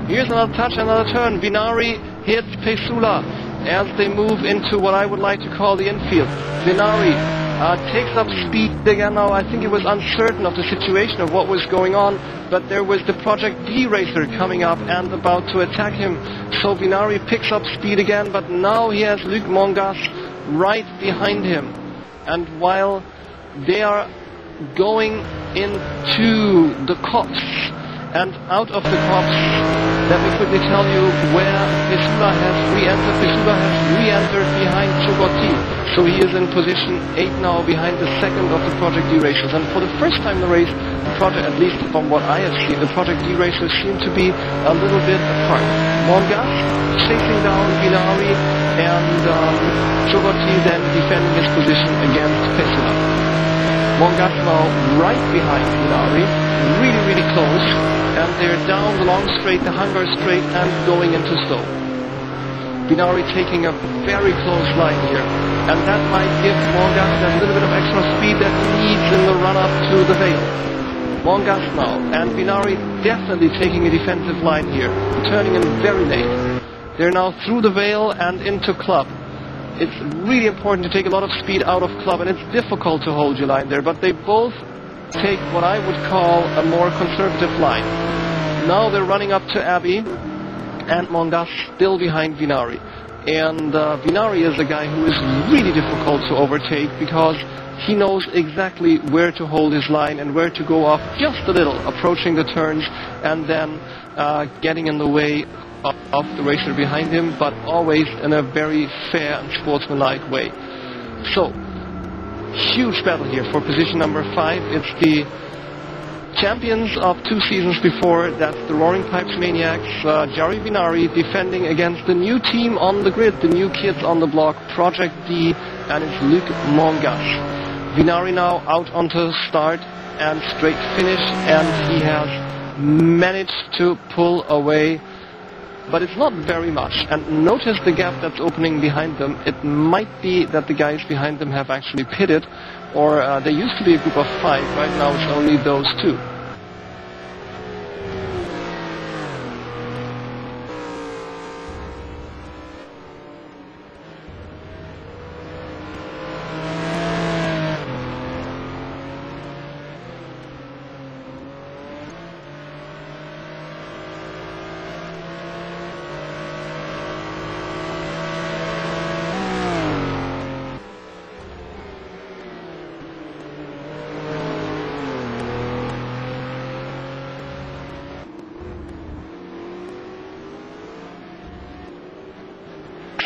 Here's another touch, another turn. Vinnari hits Pesula as they move into what I would like to call the infield. Vinnari takes up speed again now. I think he was uncertain of the situation of what was going on, but there was the Project D racer coming up and about to attack him. So Vinnari picks up speed again, but now he has Luc Mongas right behind him. And while they are going into the copse and out of the copse, let me quickly tell you where Pesula has re-entered. Pesula has re-entered behind Chogoty. So he is in position 8 now, behind the second of the Project D racers. And for the first time in the race, at least from what I have seen, the Project D racers seem to be a little bit apart. Mongas chasing down Vinnari, and Chogoty then defending his position against Pesula. Mongas now right behind Vinnari. really, really close, and they're down the long straight, the Hungar straight, and going into Stowe. Vinnari taking a very close line here, and that might give Mongas that little bit of extra speed that he needs in the run-up to the Vale. Mongas now, and Vinnari definitely taking a defensive line here, turning in very late. They're now through the Vale and into Club. It's really important to take a lot of speed out of Club, and it's difficult to hold your line there, but they both take what I would call a more conservative line. Now they're running up to Abbey, and Mongas still behind Vinnari. And Vinnari is a guy who is really difficult to overtake because he knows exactly where to hold his line and where to go off just a little, approaching the turns and then getting in the way of the racer behind him, but always in a very fair and sportsmanlike way. So, huge battle here for position number 5. It's the champions of 2 seasons before, that's the Roaring Pipes Maniacs, Jari Vinnari defending against the new team on the grid, the new kids on the block, Project D, and it's Luc Mongas. Vinnari now out onto start and straight finish, and he has managed to pull away, but it's not very much. And notice the gap that's opening behind them. It might be that the guys behind them have actually pitted, or there used to be a group of 5, right now it's only those 2.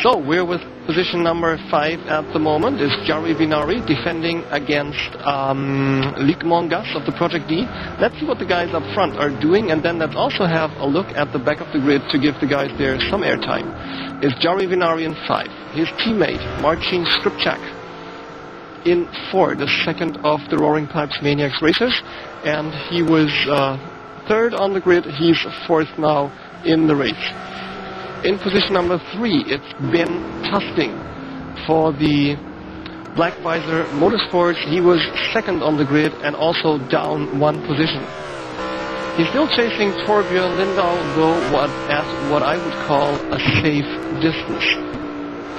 So we're with position number 5 at the moment. Is Jari Vinnari defending against Luc Mongas of the Project D. Let's see what the guys up front are doing, and then let's also have a look at the back of the grid to give the guys there some airtime. Is Jari Vinnari in 5. His teammate, Marcin Skrzypczak, in 4, the second of the Roaring Pipes Maniacs racers, and he was 3rd on the grid. He's 4th now in the race. In position number 3, it's Ben Tusting for the Black Visor Motorsports. He was 2nd on the grid and also down 1 position. He's still chasing Torbjörn Lindau, though at what I would call a safe distance.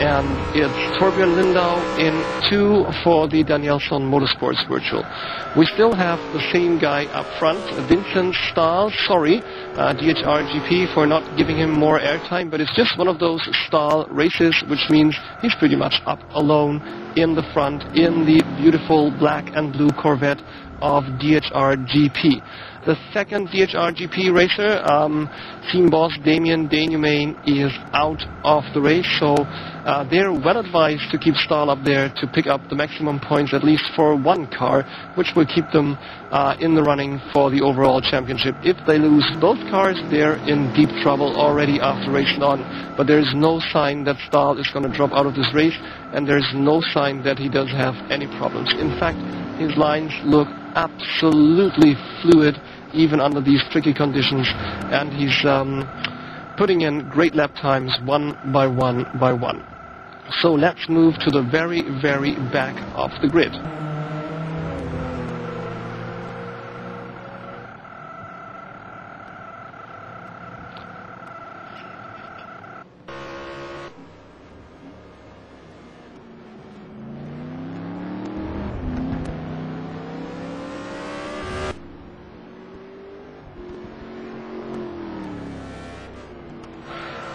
And it's Torbjörn Lindau in 2 for the Danielsson Motorsports Virtual. We still have the same guy up front, Vincent Staal. Sorry, DHR GP, for not giving him more airtime, but it's just one of those Staal races, which means he's pretty much up alone in the front in the beautiful black and blue Corvette of DHR GP. The second DHR GP racer, team boss Damien Denhumain, is out of the race, so they're well advised to keep Staal up there to pick up the maximum points, at least for 1 car, which will keep them in the running for the overall championship. If they lose both cars, they're in deep trouble already after race 1, but there's no sign that Staal is going to drop out of this race, and there's no sign that he does have any problems. In fact, his lines look absolutely fluid even under these tricky conditions, and he's putting in great lap times one by one. So let's move to the very, very back of the grid.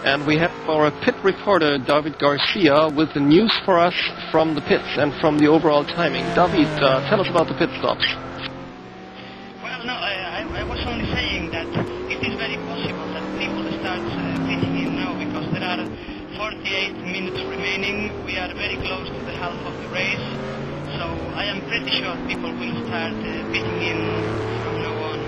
And we have our pit reporter, David Garcia, with the news for us from the pits and from the overall timing. David, tell us about the pit stops. Well, no, I was only saying that it is very possible that people start pitting in now, because there are 48 minutes remaining. We are very close to the half of the race, so I am pretty sure people will start pitting in from now on.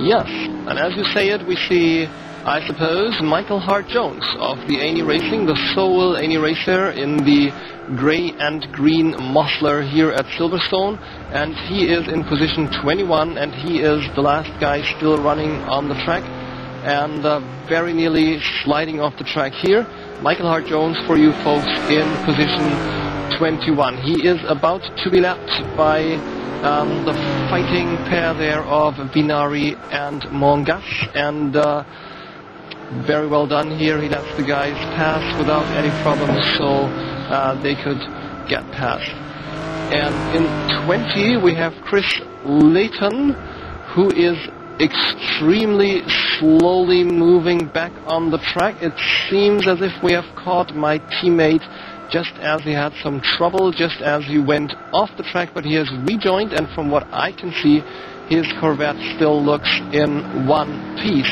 Yes, and as you say it, we see I suppose, Michael Hart-Jones of the Aney Racing, the sole Aney racer in the grey and green Mossler here at Silverstone, and he is in position 21, and he is the last guy still running on the track, and very nearly sliding off the track here. Michael Hart-Jones, for you folks, in position 21. He is about to be lapped by the fighting pair there of Vinnari and Mongas, and very well done here. He lets the guys pass without any problems, so they could get past. And in 20 we have Chris Layton, who is extremely slowly moving back on the track. It seems as if we have caught my teammate just as he had some trouble, just as he went off the track, but he has rejoined, and from what I can see, his Corvette still looks in one piece.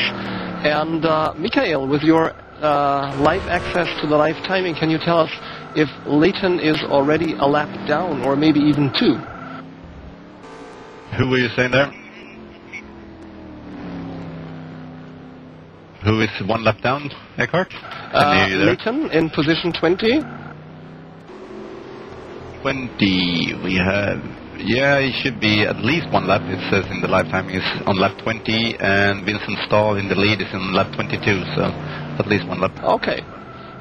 And Mikael, with your live access to the live timing, can you tell us if Layton is already a lap down, or maybe even two? Who were you saying there? Who is one lap down, Eckhart? Layton in position 20. 20, we have... Yeah, he should be at least one lap. It says in the live timing is on lap 20, and Vincent Staal in the lead is in lap 22, so at least one lap. Okay,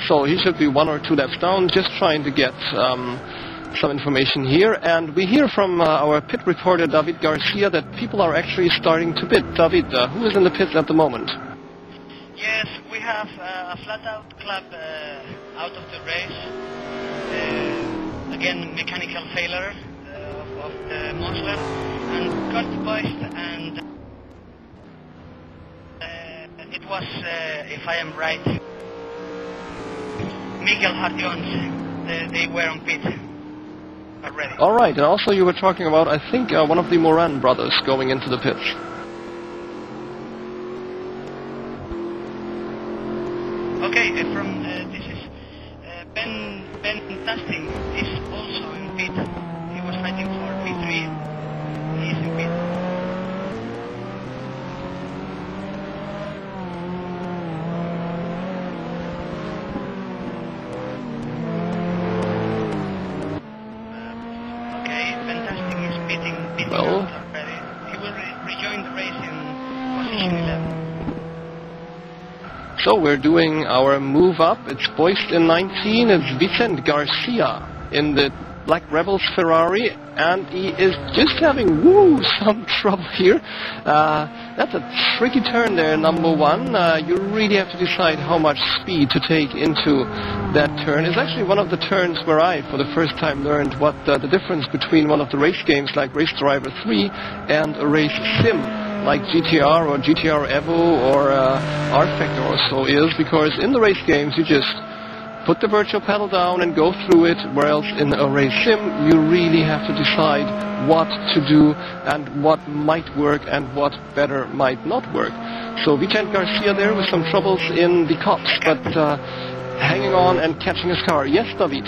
so he should be 1 or 2 laps down. Just trying to get some information here, and we hear from our pit reporter David Garcia that people are actually starting to pit. David, who is in the pits at the moment? Yes, we have a flat-out club out of the race. Again, mechanical failure of the Mossler, and got voiced, and it was, if I am right, Mikael Hart-Jones. They were on pit already. All right, and also you were talking about, I think, one of the Moran brothers going into the pits. Okay, from this is Ben Tusting is also in pit. He was fighting for P3. He is in pit. Okay, Ben Tusting is pitting Well, out already. He will rejoin the race in position 11. so we're doing our move up. It's Boyst in 19. It's Vicent Garcia in the Black Rebels Ferrari, and he is just having some trouble here. That's a tricky turn there, number one. You really have to decide how much speed to take into that turn. It's actually one of the turns where I, for the first time, learned what the difference between one of the race games like Race Driver 3 and a race sim like GTR or GTR Evo or R-Factor or so is, because in the race games you just put the virtual pedal down and go through it, whereas in a race sim you really have to decide what to do and what might work and what better might not work. So Vicent Garcia there with some troubles in the cops, but hanging on and catching his car. Yes, David?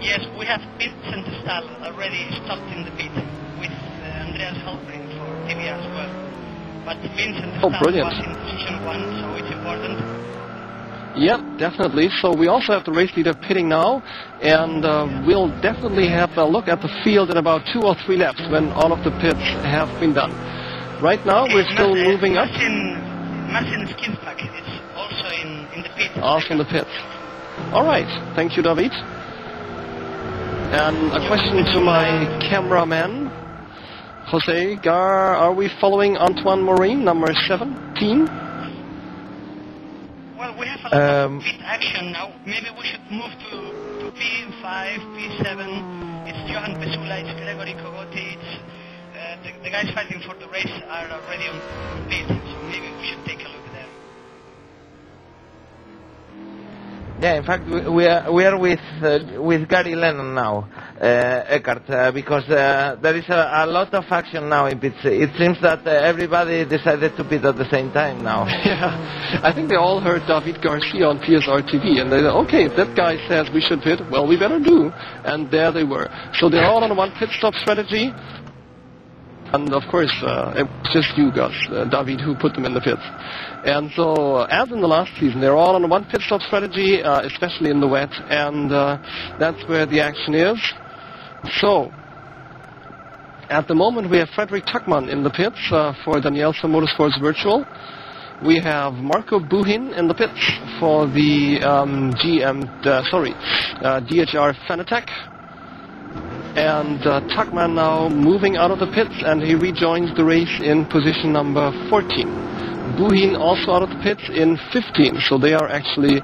Yes, we have Vincent Staal already stopped in the pit with Andreas Hultgren for DHR as well. But Vincent Staal brilliant. was in position 1, so it's important. Yeah, definitely. So we also have the race leader pitting now, and we'll definitely have a look at the field in about 2 or 3 laps when all of the pits have been done. Right now we're still moving up. Marcin Skrzypczak is also in the pit. Also in the pits. All right, thank you, David. And a question to my cameraman, Jose Gar. Are we following Antoine Morin, number 17? Well, we have a lot of pit action now. Maybe we should move to P5, P7. It's Johan Pesula, it's Gregory Kogote, it's the guys fighting for the race are already on pit, so maybe we should take a look there. Yeah, in fact, we are with Gary Lennon now, Eckhart, because there is a lot of action now in pits. It seems that everybody decided to pit at the same time now. Yeah, I think they all heard David Garcia on PSR TV, and they said, okay, if that guy says we should pit, well, we better do. And there they were. So they're all on one pit stop strategy. And of course, it was just you, Gus, David, who put them in the pits. And so, as in the last season, they're all on a one pit stop strategy, especially in the wet, and that's where the action is. So, at the moment, we have Frederick Tuckman in the pits for Danielsa Motorsports Virtual. We have Marco Buhin in the pits for the DHR Fanatec. And Tuckman now moving out of the pits, and he rejoins the race in position number 14. Buhin also out of the pits in 15, so they are actually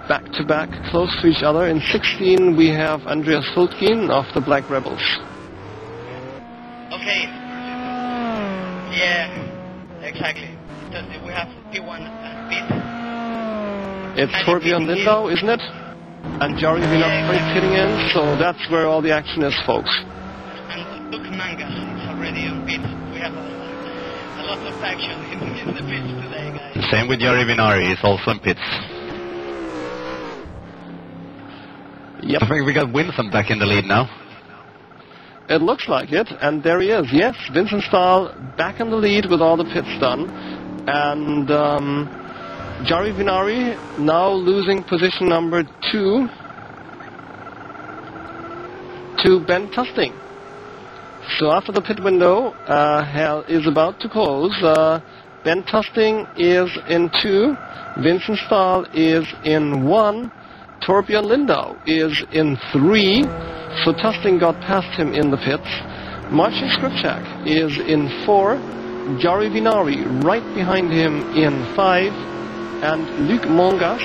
back-to-back, close to each other. In 16 we have Andreas Hultgren of the Black Rebels. Okay. Yeah, exactly. We have P1 and P. It's Torbjörn Lindau, isn't it? And Jari Vinnari hitting in, so that's where all the action is, folks. And Luke Mangas is already on pit. We have a lot of action in the pits today, guys. Same with Jari Vinnari, he's also in pits. Yep. I think we got Vincent back in the lead now. It looks like it, and there he is. Yes, Vincent Staal back in the lead with all the pits done. And Jari Vinnari now losing position number 2 to Ben Tusting. So after the pit window is about to close, Ben Tusting is in 2, Vincent Staal is in 1, Torbjörn Lindau is in 3, so Tusting got past him in the pits. Marcin Skrzypczak is in 4, Jari Vinnari right behind him in 5, and Luc Mangas,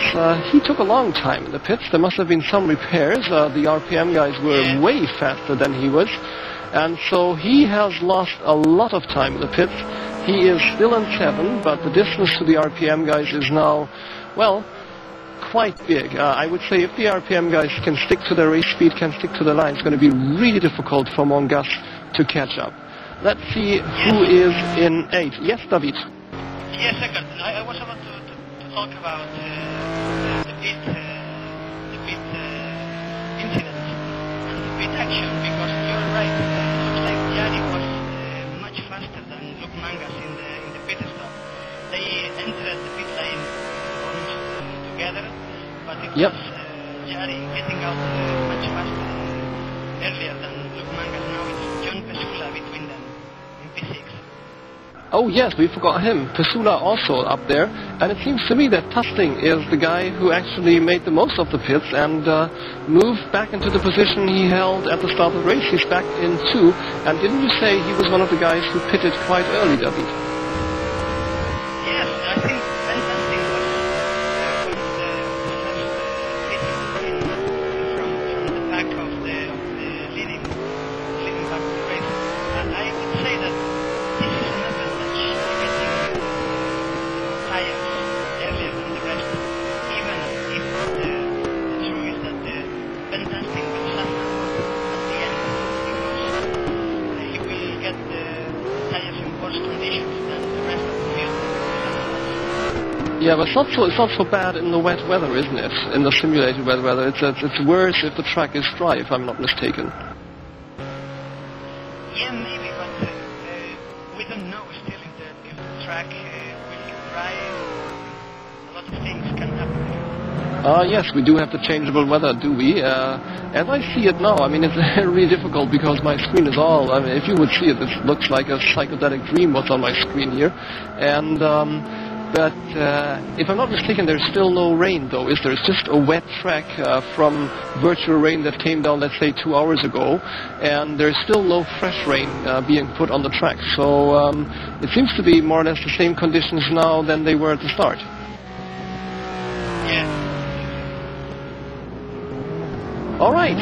he took a long time in the pits. There must have been some repairs. The RPM guys were way faster than he was, and so he has lost a lot of time in the pits. He is still in 7, but the distance to the RPM guys is now, well, quite big. I would say if the RPM guys can stick to their race speed, can stick to the line, it's going to be really difficult for Mangas to catch up. Let's see who is in 8. Yes, David? Yes, second. I was about to talk about the pit incident and the pit action, because you're right. It looks like Jari was much faster than Luke Mangas in the pit stop. They entered the pit lane almost together, but it was Jari getting out much faster earlier than Luke Mangas. Now it's Johan Pesula between them in P6. Oh yes, we forgot him. Pesula also up there, and it seems to me that Tusting is the guy who actually made the most of the pits and moved back into the position he held at the start of the race. He's back in 2, and didn't you say he was one of the guys who pitted quite early, David? Yes, I think Ben Tusting was pitting from the back of the leading back of the race. And I would say that this is an advantage, getting tires earlier than the rest, even if the truth is that Ben Tusting will suffer at the end, because he will get the tires in worse conditions than the rest of the field. Yeah, but it's not so bad in the wet weather, isn't it? In the simulated wet weather, it's worse if the track is dry, if I'm not mistaken. Yeah, maybe, but we don't know still if the track will get dry. A lot of things can happen. Yes, we do have the changeable weather, do we? As I see it now, I mean, it's really difficult because my screen is all, I mean, if you would see it, this looks like a psychedelic dream what's on my screen here. And, but if I'm not mistaken, there's still no rain, though, is there? It's just a wet track from virtual rain that came down, let's say, 2 hours ago, and there's still no fresh rain being put on the track. So it seems to be more or less the same conditions now than they were at the start. Yeah. All right.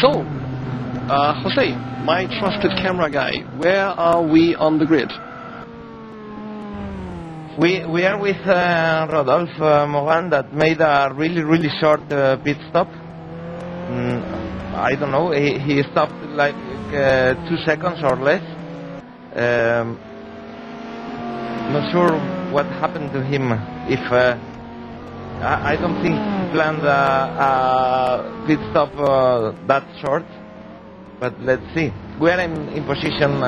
So, Jose, my trusted camera guy, where are we on the grid? We are with Rodolphe Morin that made a really short pit stop. I don't know, he stopped like 2 seconds or less. Not sure what happened to him. If I don't think he planned a pit stop that short, but let's see. we are in position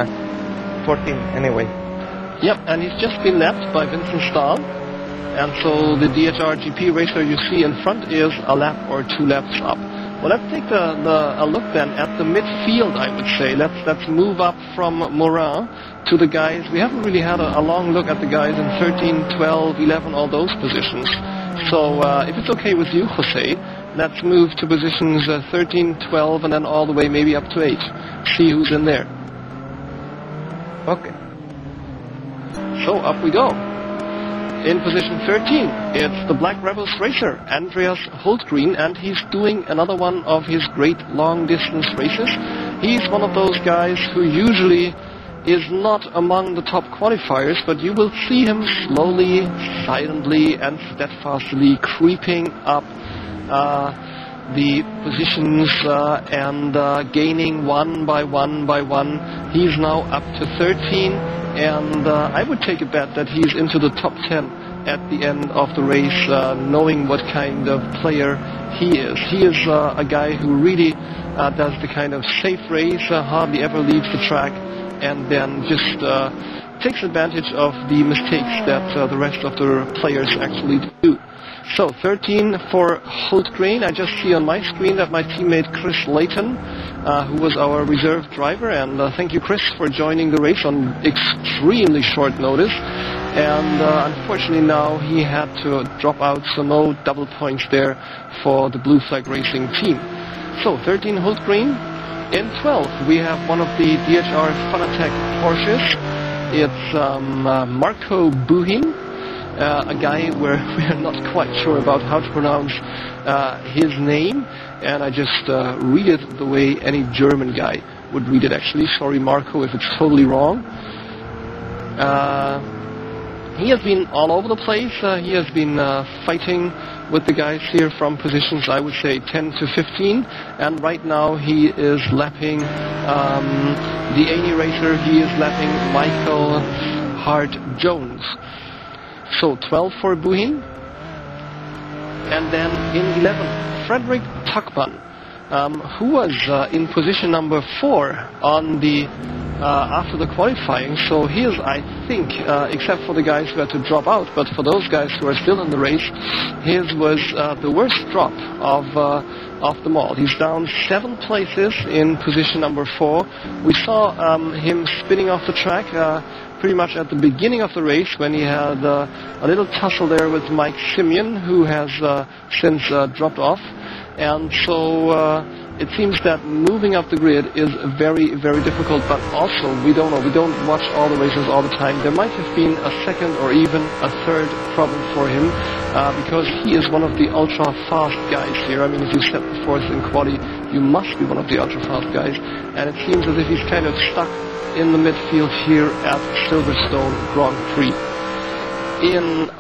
14 anyway. Yep, and he's just been lapped by Vincent Staal. And so the DHR GP racer you see in front is a lap or 2 laps up. Well, let's take a look then at the midfield, I would say. Let's move up from Morin to the guys. We haven't really had a long look at the guys in 13, 12, 11, all those positions. So if it's okay with you, Jose, let's move to positions 13, 12, and then all the way maybe up to 8. See who's in there. Okay. So up we go. In position 13, it's the Black Rebels racer, Andreas Hultgren, and he's doing another one of his great long-distance races. He's one of those guys who usually is not among the top qualifiers, but you will see him slowly, silently, and steadfastly creeping up the positions and gaining one by one by one. He's now up to 13, and I would take a bet that he's into the top 10 at the end of the race, knowing what kind of player he is. He is a guy who really does the kind of safe race, hardly ever leaves the track, and then just takes advantage of the mistakes that the rest of the players actually do. So 13 for Hultgren. I just see on my screen that my teammate Chris Layton, who was our reserve driver, and thank you Chris for joining the race on extremely short notice, and unfortunately now he had to drop out, so no double points there for the Blue Flag Racing team. So 13 Hultgren. In 12 we have one of the DHR Fanatec Porsches. It's Marco Buhin. A guy where we're not quite sure about how to pronounce his name, and I just read it the way any German guy would read it actually. Sorry Marco if it's totally wrong. He has been all over the place. He has been fighting with the guys here from positions, I would say, 10 to 15, and right now he is lapping the Aney racer. He is lapping Michael Hart-Jones. So 12 for Buhin, and then in 11, Frederick Tuckman, who was in position number 4 on the after the qualifying. So he is, I think, except for the guys who had to drop out, but for those guys who are still in the race, his was the worst drop of them all. He's down 7 places in position number 4. We saw him spinning off the track pretty much at the beginning of the race when he had a little tussle there with Mike Simeon, who has since dropped off. And so it seems that moving up the grid is very, very difficult, but also we don't know, we don't watch all the races all the time. There might have been a second or even a third problem for him, because he is one of the ultra fast guys here. I mean, if you set the 4th in quali, you must be one of the ultra fast guys, and it seems as if he's kind of stuck in the midfield here at Silverstone Grand Prix. In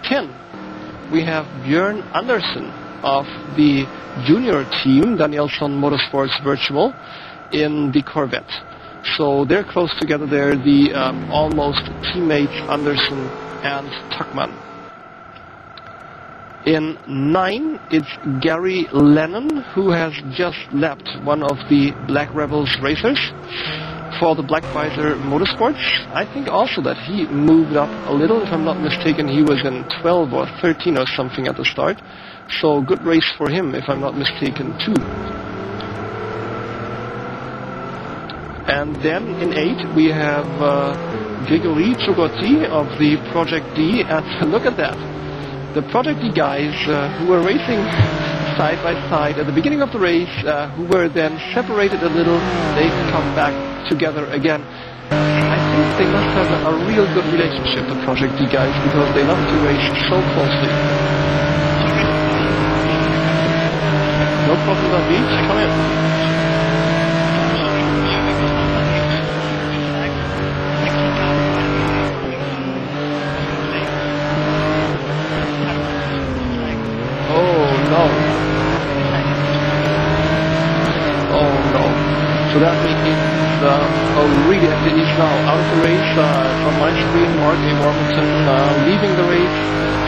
10, we have Björn Andersen of the junior team, Danielsson Motorsports Virtual, in the Corvette. So they're close together there, the almost teammates Andersen and Tuckman. In 9, it's Gary Lennon, who has just lapped one of the Black Rebels racers for the Black Visor Motorsports. I think also that he moved up a little. If I'm not mistaken, he was in 12 or 13 or something at the start. So good race for him, if I'm not mistaken, too. And then in 8 we have Grigory Chogoty of the Project D. And look at that. The Project D guys who were racing side by side at the beginning of the race, who were then separated a little, they've come back together again. I think they must have a real good relationship, the Project D guys, because they love to race so closely. No problem on beach, come in. Oh no. Oh no. So that means really he's now out of the race. From my screen, Mark A. Warmington leaving the race.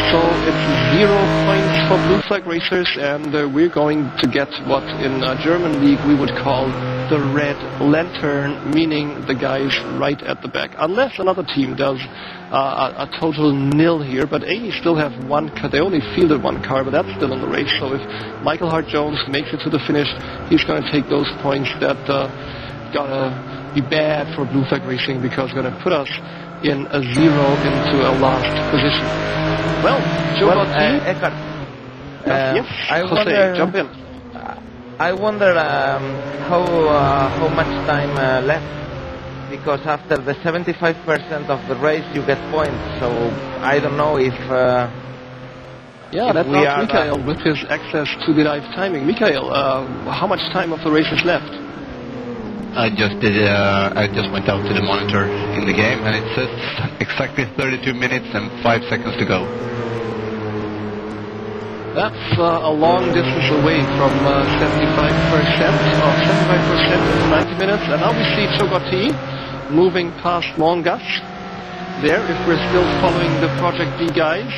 So it's 0 points for Blue Flag racers, and we're going to get what in German league we would call the red lantern, meaning the guys right at the back. Unless another team does a total nil here, but A still have one car. They only fielded one car, but that's still in the race. So if Michael Hart-Jones makes it to the finish, he's going to take those points that gonna be bad for Blue Flag Racing, because going to put us in a 0 into a last position. Well, Joe Eckhart, yes, I Jose, wonder, jump in. I wonder how much time left, because after the 75% of the race you get points, so I don't know if... yeah, that's not Mikhail with his access to the live timing. Mikhail, how much time of the race is left? I just went out to the monitor in the game, and it says exactly 32 minutes and 5 seconds to go. That's a long distance away from 75% in 90 minutes. And now we see Chogoti moving past Mongas there, if we're still following the Project B guys.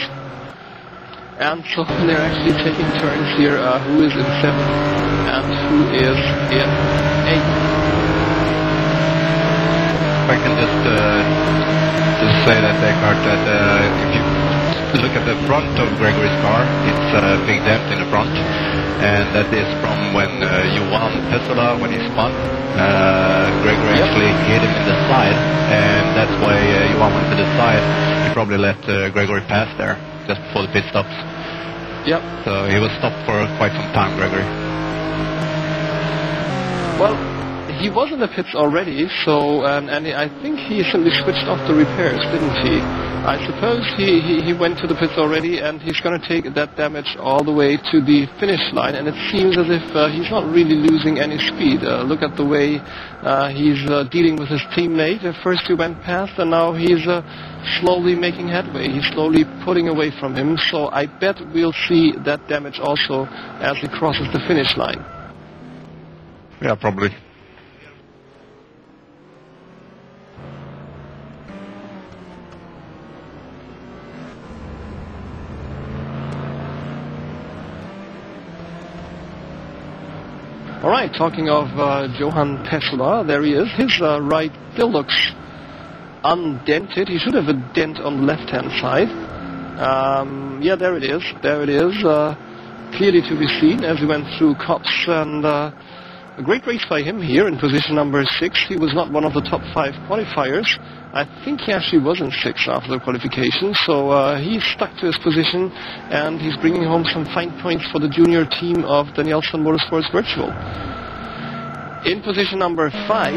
And so they're actually taking turns here, who is in 7th and who is in 8th. I can just say that, Eckhart, that if you look at the front of Gregory's car, it's a big dent in the front, and that is from when Johan Pesula, when he spun, Gregory actually hit him in the side, and that's why Johan went to the side. He probably let Gregory pass there just before the pit stops. Yep. So he was stopped for quite some time, Gregory. Well, he was in the pits already, so and I think he simply switched off the repairs, didn't he? I suppose he went to the pits already, and he's going to take that damage all the way to the finish line, and it seems as if he's not really losing any speed. Look at the way he's dealing with his teammate. At first he went past, and now he's slowly making headway. He's slowly putting away from him, so I bet we'll see that damage also as he crosses the finish line. Yeah, probably. All right, talking of Johan Pesula, there he is. His right still looks undented. He should have a dent on the left-hand side. Yeah, there it is. There it is. Clearly to be seen as he went through cops, and a great race by him here in position number 6. He was not one of the top 5 qualifiers. I think he actually was in 6th after the qualification, so he's stuck to his position, and he's bringing home some fine points for the junior team of Danielson Motorsports Virtual. In position number 5,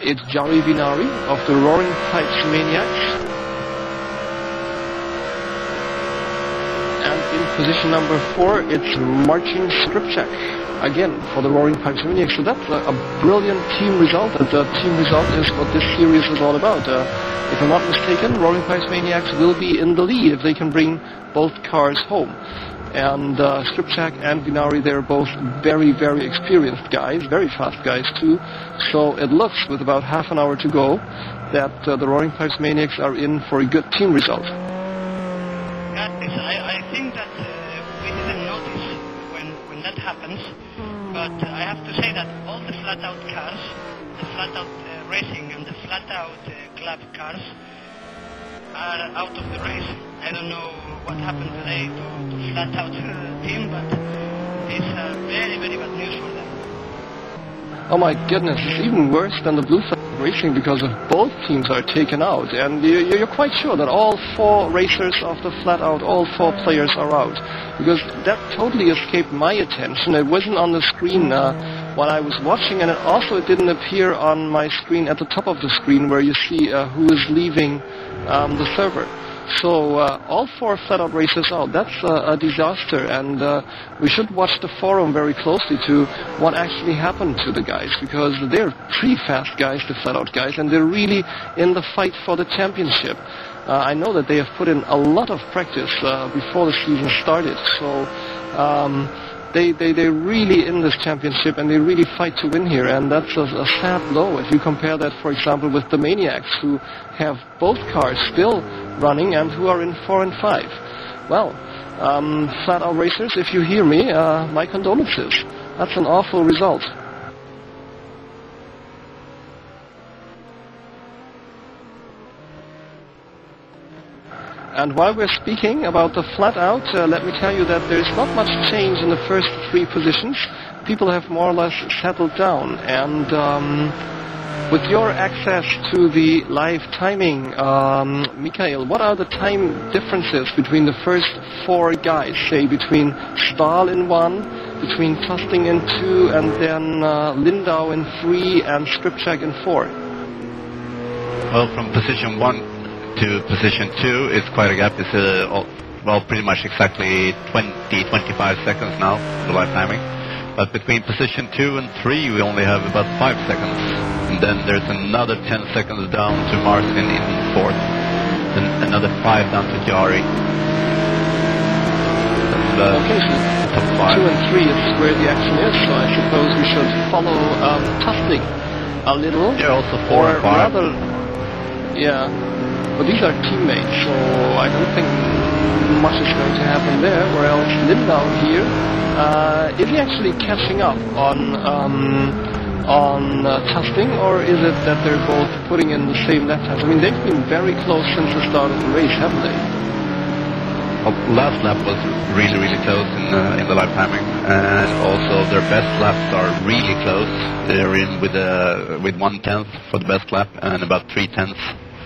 it's Jari Vinnari of the Roaring Pipes Maniacs. And in position number 4, it's Marcin Skrzypczak, again, for the Roaring Pipes Maniacs. So that's a brilliant team result. And the team result is what this series is all about. If I'm not mistaken, Roaring Pipes Maniacs will be in the lead if they can bring both cars home. And Skrzypczak and Vinnari, they're both very, very experienced guys, very fast guys too. So it looks, with about half an hour to go, that the Roaring Pipes Maniacs are in for a good team result. I think that we didn't notice when that happens, but I have to say that all the flat-out cars, the flat-out racing and the flat-out club cars are out of the race. I don't know what happened today to flat-out team, but it's very, very bad news for them. Oh my goodness, it's even worse than the Blue Flag Racing, because of both teams are taken out, and you're quite sure that all 4 racers of the flat-out, all 4 players are out, because that totally escaped my attention. It wasn't on the screen while I was watching, and it didn't appear on my screen at the top of the screen where you see who is leaving the server. So all 4 flat-out racers out. That's a disaster, and we should watch the forum very closely to what actually happened to the guys, because they're pretty fast guys, the flat-out guys, and they're really in the fight for the championship. I know that they have put in a lot of practice before the season started, so they're really in this championship, and they really fight to win here, and that's a sad blow if you compare that, for example, with the Maniacs, who have both cars still running and who are in 4 and 5. Well, flat-out racers, if you hear me, my condolences. That's an awful result. And while we're speaking about the flat out, let me tell you that there's not much change in the first 3 positions. People have more or less settled down, and with your access to the live timing, Mikhail, what are the time differences between the first 4 guys, say between Staal in 1, between Tusting in 2, and then Lindau in 3 and Skrzypczak in 4? Well, from position 1 to position 2 is quite a gap. It's well, pretty much exactly 20-25 seconds now, the live timing. But between position 2 and 3 we only have about 5 seconds. And then there's another 10 seconds down to Marcin in 4th. Then another 5 down to Jari. That's okay, so top 5. 2 and 3 is where the action is, so I suppose we should follow Tusting a little. Yeah, also 4 and 5. Rather, yeah. But these are teammates, so I don't think much is going to happen there. Whereas Lindau here, is he actually catching up on Tusting, or is it that they're both putting in the same lap times? I mean, they've been very close since the start of the race, haven't they? Well, last lap was really, really close in the lap timing, and also their best laps are really close. They're in with 1/10 for the best lap and about 3/10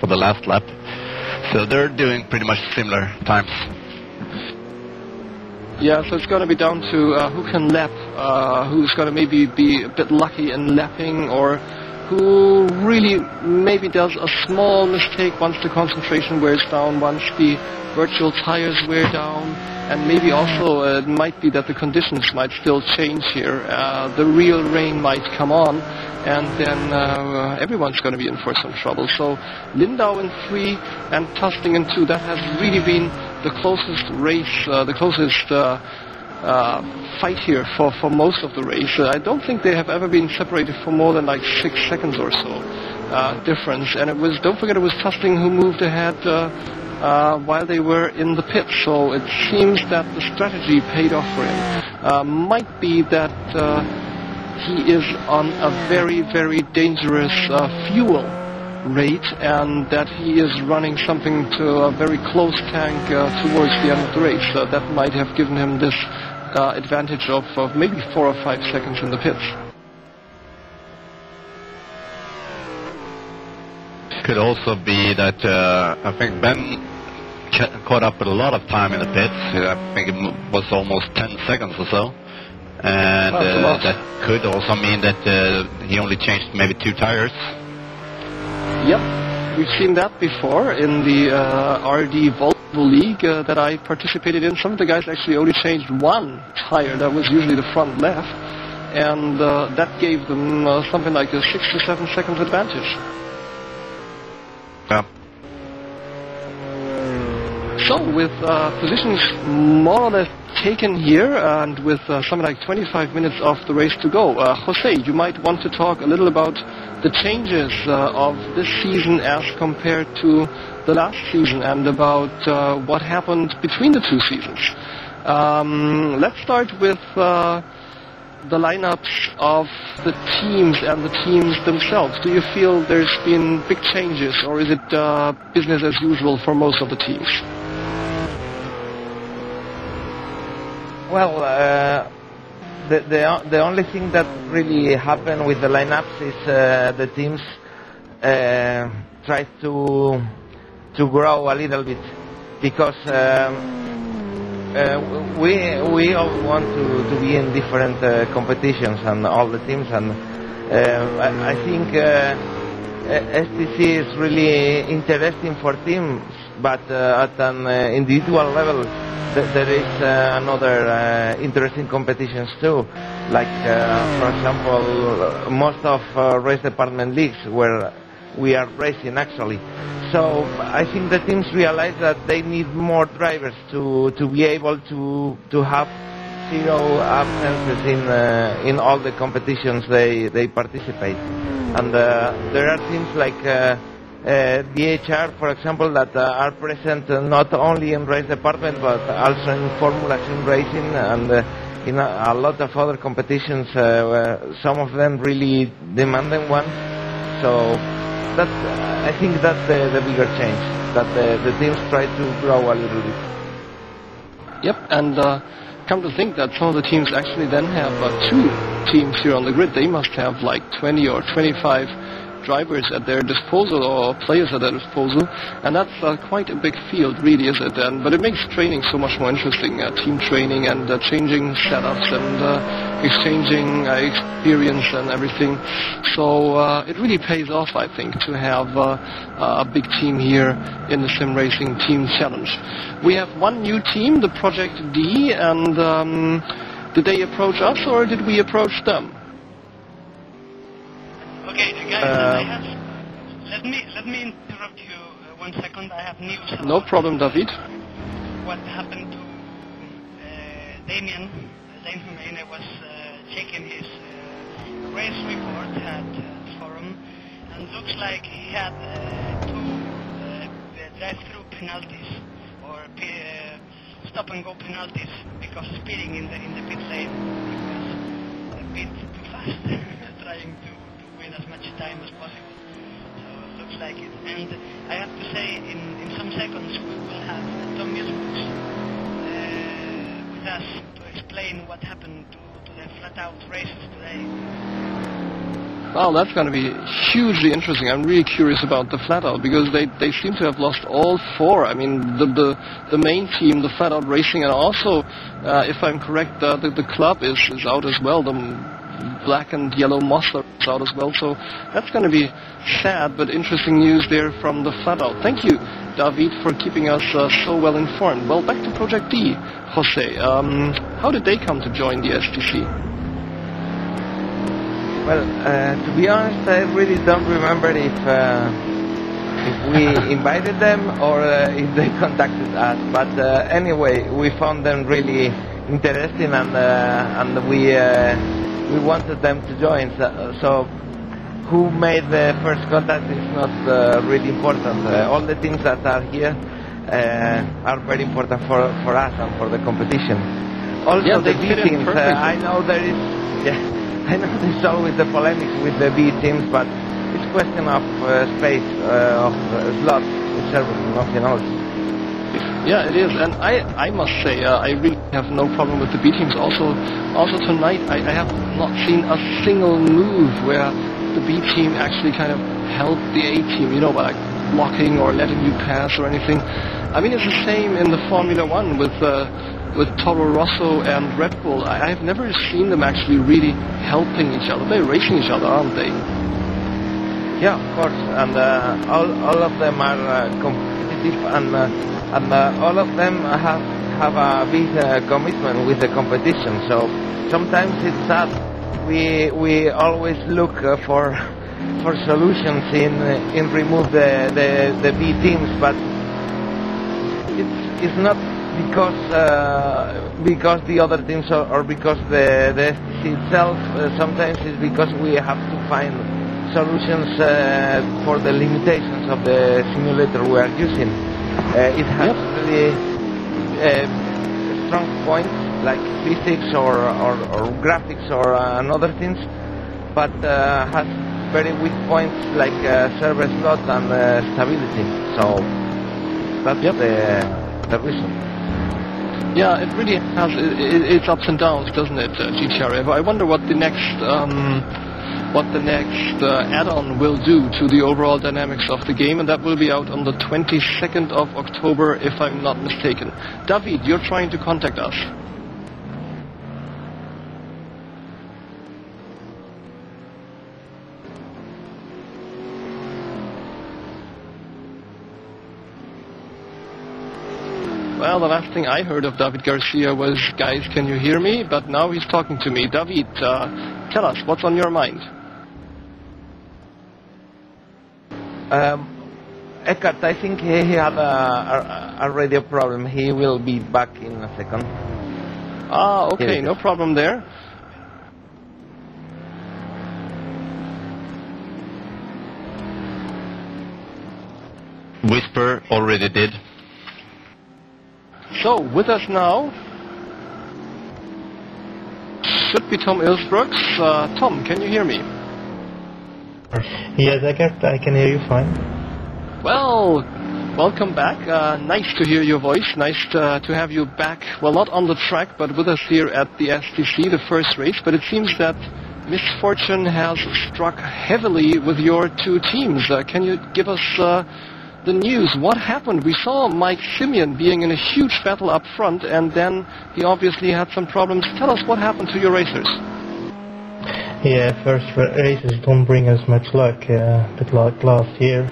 for the last lap. So they're doing pretty much similar times. Yeah, so it's going to be down to who can lap, who's going to maybe be a bit lucky in lapping, or who really maybe does a small mistake once the concentration wears down, once the virtual tires wear down, and maybe also it might be that the conditions might still change here. The real rain might come on, and then everyone's going to be in for some trouble. So Lindau in 3 and Tusting in 2, that has really been the closest race, the closest fight here for most of the race. I don't think they have ever been separated for more than like 6 seconds or so difference. And it was, don't forget, it was Tusting who moved ahead while they were in the pit. So it seems that the strategy paid off for him. Might be that he is on a very, very dangerous fuel rate, and that he is running something to a very close tank towards the end of the race. That might have given him this advantage of maybe 4 or 5 seconds in the pits. Could also be that I think Ben caught up with a lot of time in the pits. I think it was almost 10 seconds or so. And that could also mean that he only changed maybe 2 tires. Yep, we've seen that before in the RD Volvo League that I participated in. Some of the guys actually only changed 1 tire, that was usually the front left, and that gave them something like a 6 to 7 seconds advantage. Yeah. So with positions more or less taken here, and with something like 25 minutes of the race to go, Jose, you might want to talk a little about the changes of this season as compared to the last season, and about what happened between the 2 seasons. Let's start with the lineups of the teams and the teams themselves. Do you feel there's been big changes, or is it business as usual for most of the teams? Well, the only thing that really happened with the lineups is the teams try to grow a little bit, because we all want to be in different competitions, and all the teams, and I think STC is really interesting for teams, but at an individual level there is another interesting competitions too, like for example most of race department leagues where we are racing actually. So I think the teams realize that they need more drivers to be able to have 0 absences in all the competitions they participate. And there are teams like DHR, for example, that are present not only in race department but also in Formula Sim racing and in a lot of other competitions, some of them really demanding one. So that's, I think that's the bigger change, that the teams try to grow a little bit. Yep, and come to think that some of the teams actually then have two teams here on the grid. They must have like 20 or 25 drivers at their disposal, or players at their disposal, and that's quite a big field, really, is it? But it makes training so much more interesting, team training and changing setups and exchanging experience and everything. So it really pays off, I think, to have a big team here in the Sim Racing Team Challenge. We have one new team, the Project D, and did they approach us or did we approach them? Okay, guys, let me interrupt you 1 second. I have news. No problem, David. What happened to Damien? I was checking his race report at the forum, and looks like he had two drive-through penalties or stop-and-go penalties because speeding in the pit lane. He was a bit too fast, trying to win as much time as possible. So it looks like it. And I have to say, in some seconds we will have Torbjörn with us to explain what happened to the flat-out races today. Well, that's going to be hugely interesting. I'm really curious about the flat-out, because they seem to have lost all four. I mean, the main team, the flat-out racing, and also, if I'm correct, the club is out as well. The black and yellow monster is out as well, so that's going to be sad but interesting news there from the flat-out. Thank you, David, for keeping us so well informed. Well, back to Project D, Jose. How did they come to join the STC? Well, to be honest, I really don't remember if we invited them or if they contacted us. But anyway, we found them really interesting, and we wanted them to join. So who made the first contact is not really important. All the teams that are here are very important for us and for the competition. Also, yeah, the B teams. I know there is. I know there's always the polemics with the B teams, but it's a question of space, of slots in servers, nothing else. Yeah, it is, and I must say, I really have no problem with the B teams. Also tonight, I have not seen a single move where the B team actually kind of helped the A team, you know, by like blocking or letting you pass or anything. I mean, it's the same in the Formula One with Toro Rosso and Red Bull. I've never seen them actually really helping each other. They're racing each other, aren't they? Yeah, of course, and all of them are competitive, and all of them have a big commitment with the competition. So sometimes it's sad. We always look for solutions in remove the B teams, but it's not because the other teams or because the STC itself. Sometimes it's because we have to find solutions for the limitations of the simulator we are using. It has really strong points like physics or graphics or other things, but has very weak points like server slot and stability. So that's the reason. Yeah, it really has its ups and downs, doesn't it, GTR? I wonder what the next add-on will do to the overall dynamics of the game, and that will be out on the 22nd of October, if I'm not mistaken. David, you're trying to contact us. Well, the last thing I heard of David Garcia was, guys, can you hear me? But now he's talking to me. David, tell us, what's on your mind? Eckhart, I think he had a radio problem. He will be back in a second. Ah, okay, no problem there. Whisper already did. So, with us now, should be Tom Ilsbrooks. Tom, can you hear me? Yes, I can hear you fine. Well, welcome back. Nice to hear your voice. Nice to have you back. Well, not on the track, but with us here at the STC, the first race. But it seems that misfortune has struck heavily with your two teams. Can you give us the news? What happened? We saw Mike Simeon being in a huge battle up front, and then he obviously had some problems. Tell us what happened to your racers. Yeah, first races don't bring us much luck, but like last year.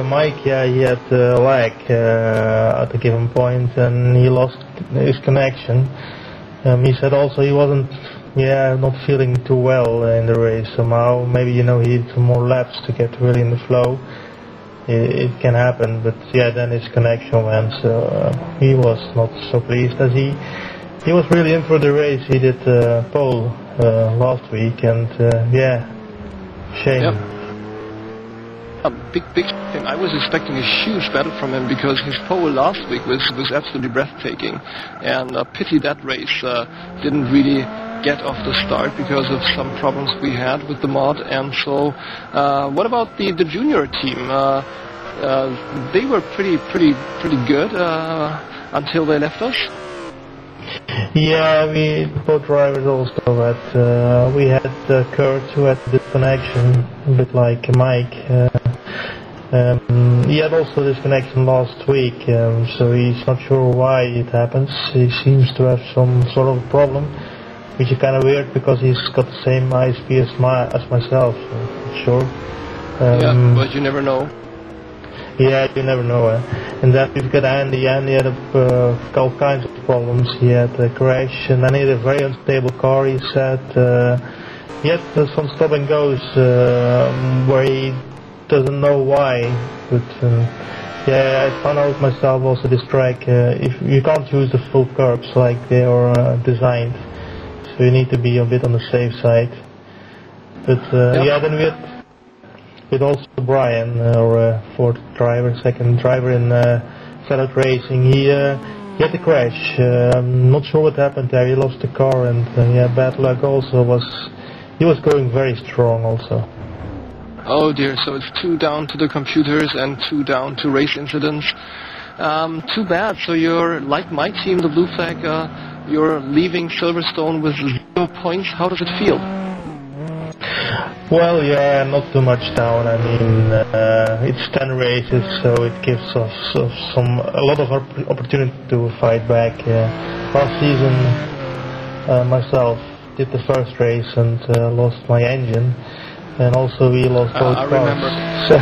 Mike, yeah, he had lag at a given point, and he lost his connection. He said also he wasn't, not feeling too well in the race somehow. Maybe, he needed some more laps to get really in the flow. It can happen, but yeah, then his connection went, so he was not so pleased as he was really in for the race. He did pole last week, and shame. Yep. A big thing. I was expecting a huge battle from him because his pole last week was absolutely breathtaking, and pity that race didn't really get off the start because of some problems we had with the mod. And so, what about the junior team? They were pretty good until they left us. Yeah, both drivers also had, we had Kurt who had disconnection, a bit like Mike. He had also disconnection last week, so he's not sure why it happens. He seems to have some sort of problem, which is kind of weird because he's got the same ISP as myself, so not sure. Yeah, but you never know. Yeah, you never know. And then we've got Andy. Andy had all kinds of problems. He had a crash, and then he had a very unstable car. He said he had some stop and goes where he doesn't know why. But I found out myself also this track. If you can't use the full curbs like they are designed, so you need to be a bit on the safe side. But then we had. With also Brian, our second driver in Ferrari Racing, he had a crash. I'm not sure what happened there. He lost the car, and bad luck also he was going very strong also. Oh dear, so it's 2 down to the computers and 2 down to race incidents. Too bad. So you're like my team, the Blue Flag. You're leaving Silverstone with 0 points. How does it feel? Well, not too much down. I mean, it's 10 races, so it gives us a lot of opportunity to fight back. Last season, myself did the first race and lost my engine, and also we lost both cars. Remember. So,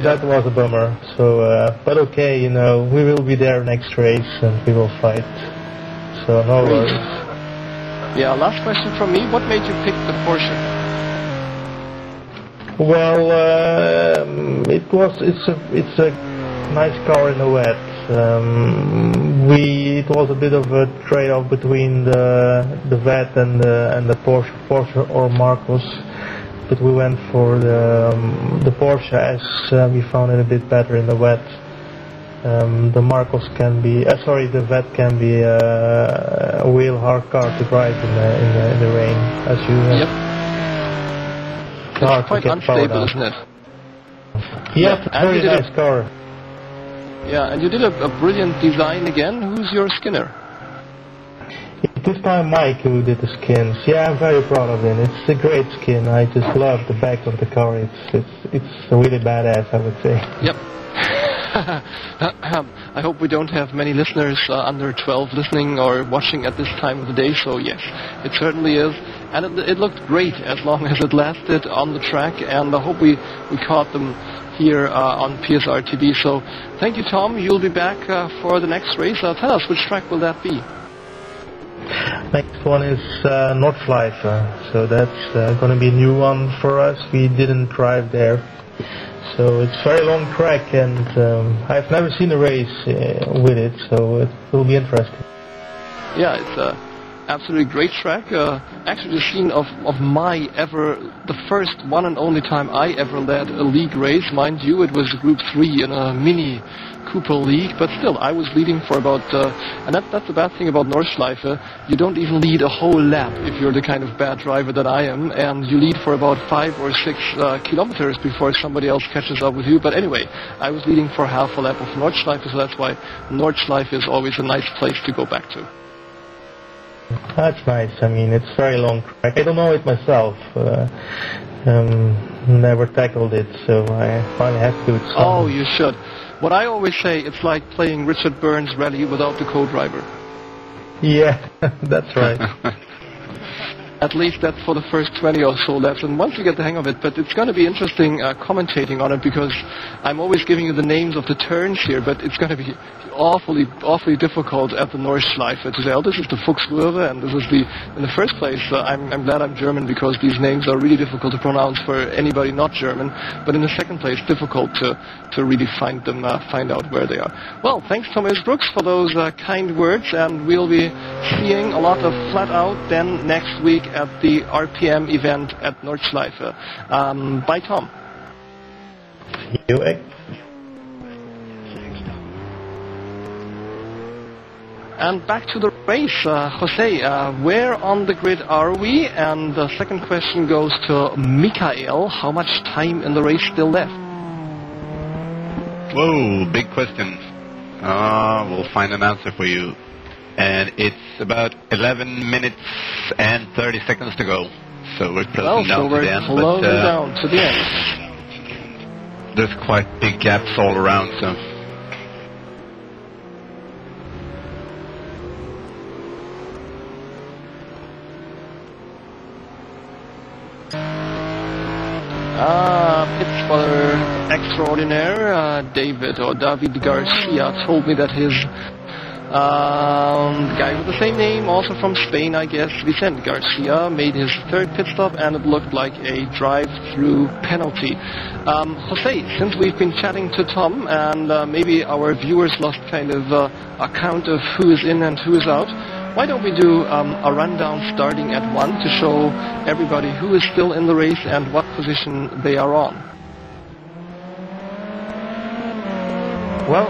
that was a bummer. So, but okay, we will be there next race and we will fight. So no worries. Yeah, last question from me. What made you pick the Porsche? Well, it's a nice car in the wet. It was a bit of a trade-off between the wet and the Porsche or Marcos, but we went for the Porsche as we found it a bit better in the wet. The Marcos the Vet can be a real hard car to drive in the rain, as you. Yep. It's quite unstable, isn't it? Yeah, it's a very nice car. Yeah, and you did a brilliant design again. Who's your skinner? This time Mike who did the skins. Yeah, I'm very proud of him. It's a great skin. I just love the back of the car. It's really badass, I would say. Yep. I hope we don't have many listeners under 12 listening or watching at this time of the day, so yes, it certainly is. And it looked great as long as it lasted on the track, and I hope we caught them here on PSR TV. So thank you, Tom. You'll be back for the next race. Tell us, which track will that be? Next one is Nordschleife, so that's going to be a new one for us. We didn't drive there. So it's a very long track, and I've never seen a race with it, so it will be interesting. Yeah, it's Absolutely great track. Actually, the scene of the first one and only time I ever led a league race. Mind you, it was Group 3 in a mini Cooper League, but still, I was leading for about, and that's the bad thing about Nordschleife, you don't even lead a whole lap if you're the kind of bad driver that I am, and you lead for about 5 or 6 kilometers before somebody else catches up with you. But anyway, I was leading for half a lap of Nordschleife, so that's why Nordschleife is always a nice place to go back to. That's nice. I mean, it's very long track. I don't know it myself. Never tackled it, so I finally have to do it. Oh, you should. What I always say, it's like playing Richard Burns Rally without the co-driver. Yeah, that's right. At least that's for the first 20 or so laps, and once you get the hang of it. But it's going to be interesting commentating on it, because I'm always giving you the names of the turns here, but it's going to be awfully difficult at the Nordschleife to say, oh, this is the Fuchsröhre, and this is in the first place, I'm glad I'm German, because these names are really difficult to pronounce for anybody not German, but in the second place, difficult to really find out where they are. Well, thanks Thomas Brooks for those kind words, and we'll be seeing a lot of flat out then next week at the RPM event at Nordschleife. Bye, Tom. You. And back to the race. Jose, where on the grid are we? And the second question goes to Mikael. How much time in the race still left? Whoa, big question. We'll find an answer for you. And it's about 11 minutes and 30 seconds to go. So we're closing down to the end. Closing down to the end. There's quite big gaps all around, so... Pit spotter extraordinaire, David Garcia told me that his guy with the same name, also from Spain, I guess, Vincent Garcia, made his third pit stop, and it looked like a drive-through penalty. Jose, since we've been chatting to Tom, and maybe our viewers lost kind of a count of who is in and who is out, why don't we do a rundown starting at 1 to show everybody who is still in the race and what position they are on? Well,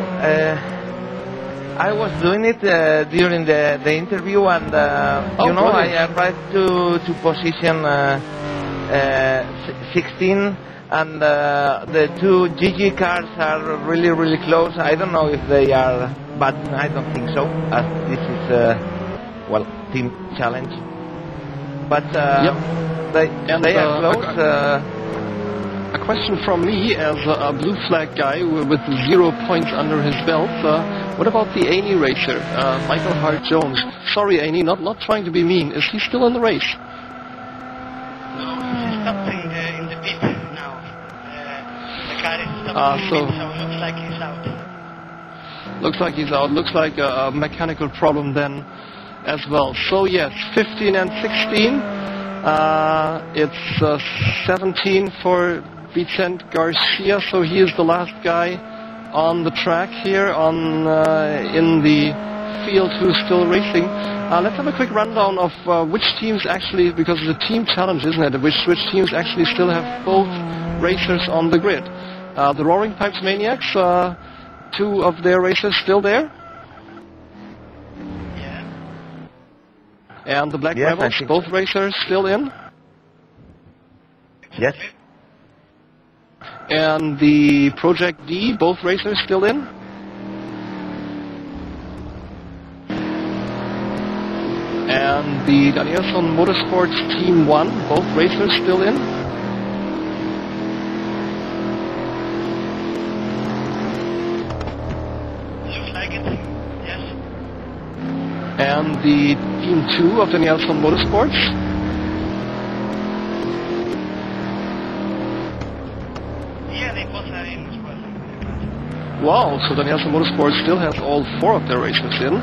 I was doing it during the interview, and I arrived to position 16, and the two GG cars are really close. I don't know if they are, but I don't think so, as this is team challenge. But they are close. A question from me as a blue flag guy with 0 points under his belt. What about the Aney racer, Michael Hart-Jones? Sorry, Aney, not trying to be mean. Is he still in the race? No, he's stopped in the pit now. The car is stopped in the pit, so it looks like he's out. Looks like he's out. Looks like a mechanical problem then as well. So yes, 15 and 16. It's 17 for Vincent Garcia, so he is the last guy on the track here in the field who's still racing. Let's have a quick rundown of which teams actually, because it's a team challenge, isn't it? Which teams actually still have both racers on the grid. The Roaring Pipes Maniacs, 2 of their racers still there. And the Black Rebels, both racers still in? Yes. And the Project D, both racers still in? And the Danielsson Motorsports Team 1, both racers still in? Looks like it, yes. And the Team 2 of Danielsson Motorsports? Yeah, they both are in as well. Wow, so Danielsson Motorsports still has all 4 of their racers in.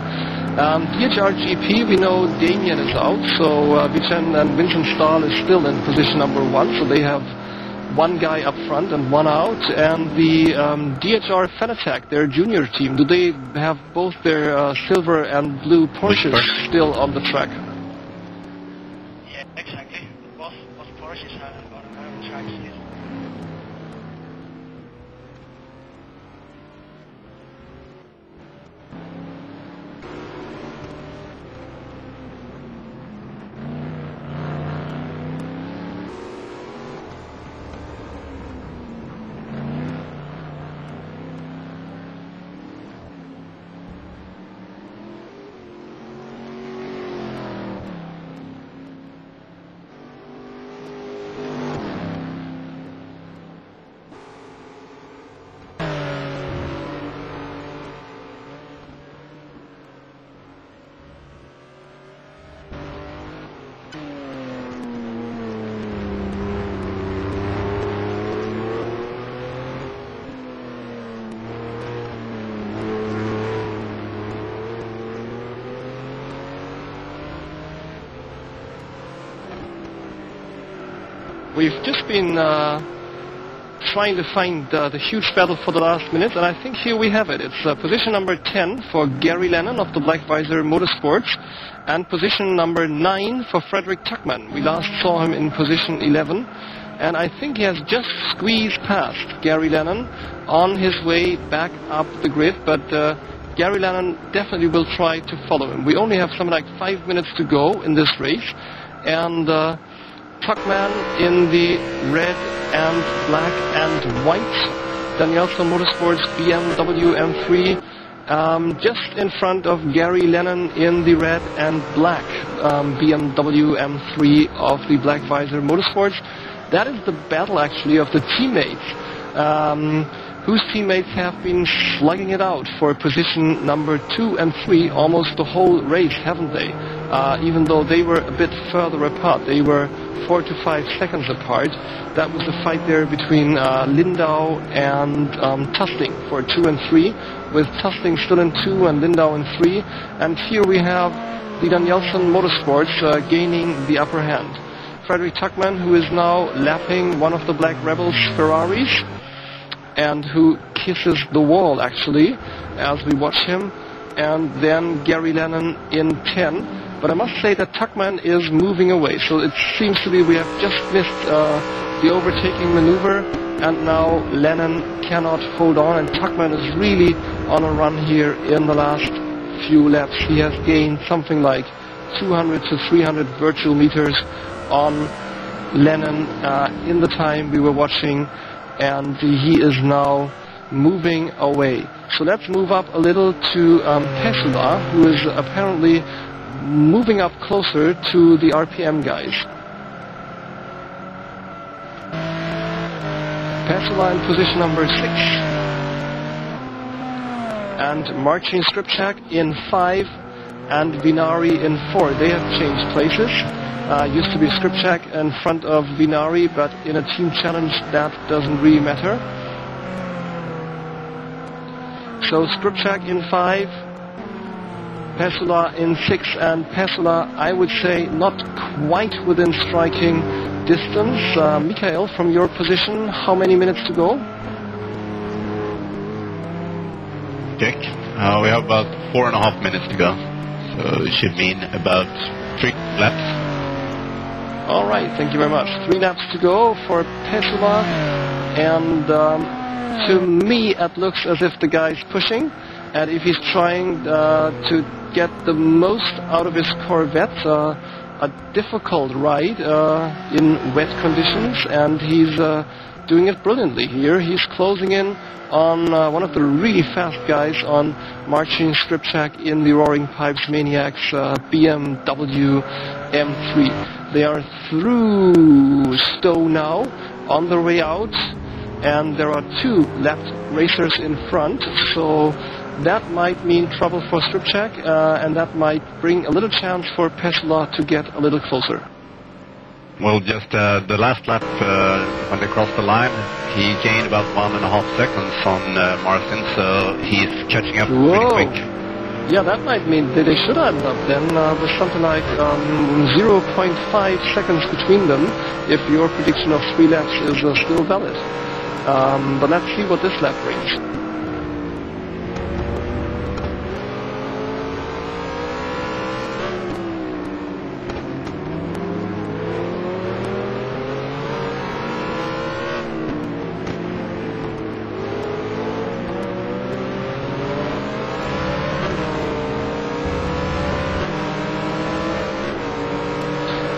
DHR GP, we know Damien is out, so Vincent Staal is still in position number 1, so they have 1 guy up front and 1 out. And the DHR Fanatec, their junior team, do they have both their silver and blue Porsches still on the track? we've just been trying to find the huge battle for the last minute, and I think here we have it. It's position number 10 for Gary Lennon of the Black Visor Motorsports, and position number 9 for Frederick Tuckman. We last saw him in position 11, and I think he has just squeezed past Gary Lennon on his way back up the grid, but Gary Lennon definitely will try to follow him. We only have something like 5 minutes to go in this race, and Tuckman in the red and black and white Danielson Motorsports BMW M3, just in front of Gary Lennon in the red and black BMW M3 of the Black Visor Motorsports. That is the battle actually of the teammates, whose teammates have been slugging it out for position number 2 and 3 almost the whole race, haven't they? Even though they were a bit further apart. They were 4 to 5 seconds apart. That was the fight there between Lindau and Tusting for 2 and 3, with Tusting still in 2 and Lindau in 3. And here we have the Danielson Motorsports gaining the upper hand. Frederick Tuckman, who is now lapping one of the Black Rebels Ferraris, and who kisses the wall actually as we watch him, and then Gary Lennon in 10. But I must say that Tuckman is moving away, so it seems to be we have just missed the overtaking maneuver, and now Lennon cannot hold on, and Tuckman is really on a run here in the last few laps. He has gained something like 200 to 300 virtual meters on Lennon in the time we were watching, and he is now moving away. So let's move up a little to Pesula, who is apparently moving up closer to the RPM guys. Pesula in position number 6, and Marcin Skrzypczak in 5, and Vinnari in 4. They have changed places. Used to be Skrzypczak in front of Vinnari, but in a team challenge that doesn't really matter. So Skrzypczak in 5, Pesula in 6, and Pesula, I would say, not quite within striking distance. Michael, from your position, how many minutes to go? Check. We have about 4.5 minutes to go. So it should mean about 3 laps. All right, thank you very much. 3 laps to go for Pesula, and to me it looks as if the guy's pushing, and if he's trying to get the most out of his Corvette, a difficult ride in wet conditions, and he's doing it brilliantly here. He's closing in on one of the really fast guys, on Marcin Skrzypczak in the Roaring Pipes Maniacs BMW M3. They are through Stowe now, on their way out, and there are 2 left racers in front, so that might mean trouble for Skrzypczak, and that might bring a little chance for Pesula to get a little closer. Well, just the last lap, when they crossed the line, he gained about 1.5 seconds on Marcin, so he's catching up pretty quick. Yeah, that might mean that they should end up then with something like 0.5 seconds between them, if your prediction of 3 laps is still valid. But let's see what this lap brings.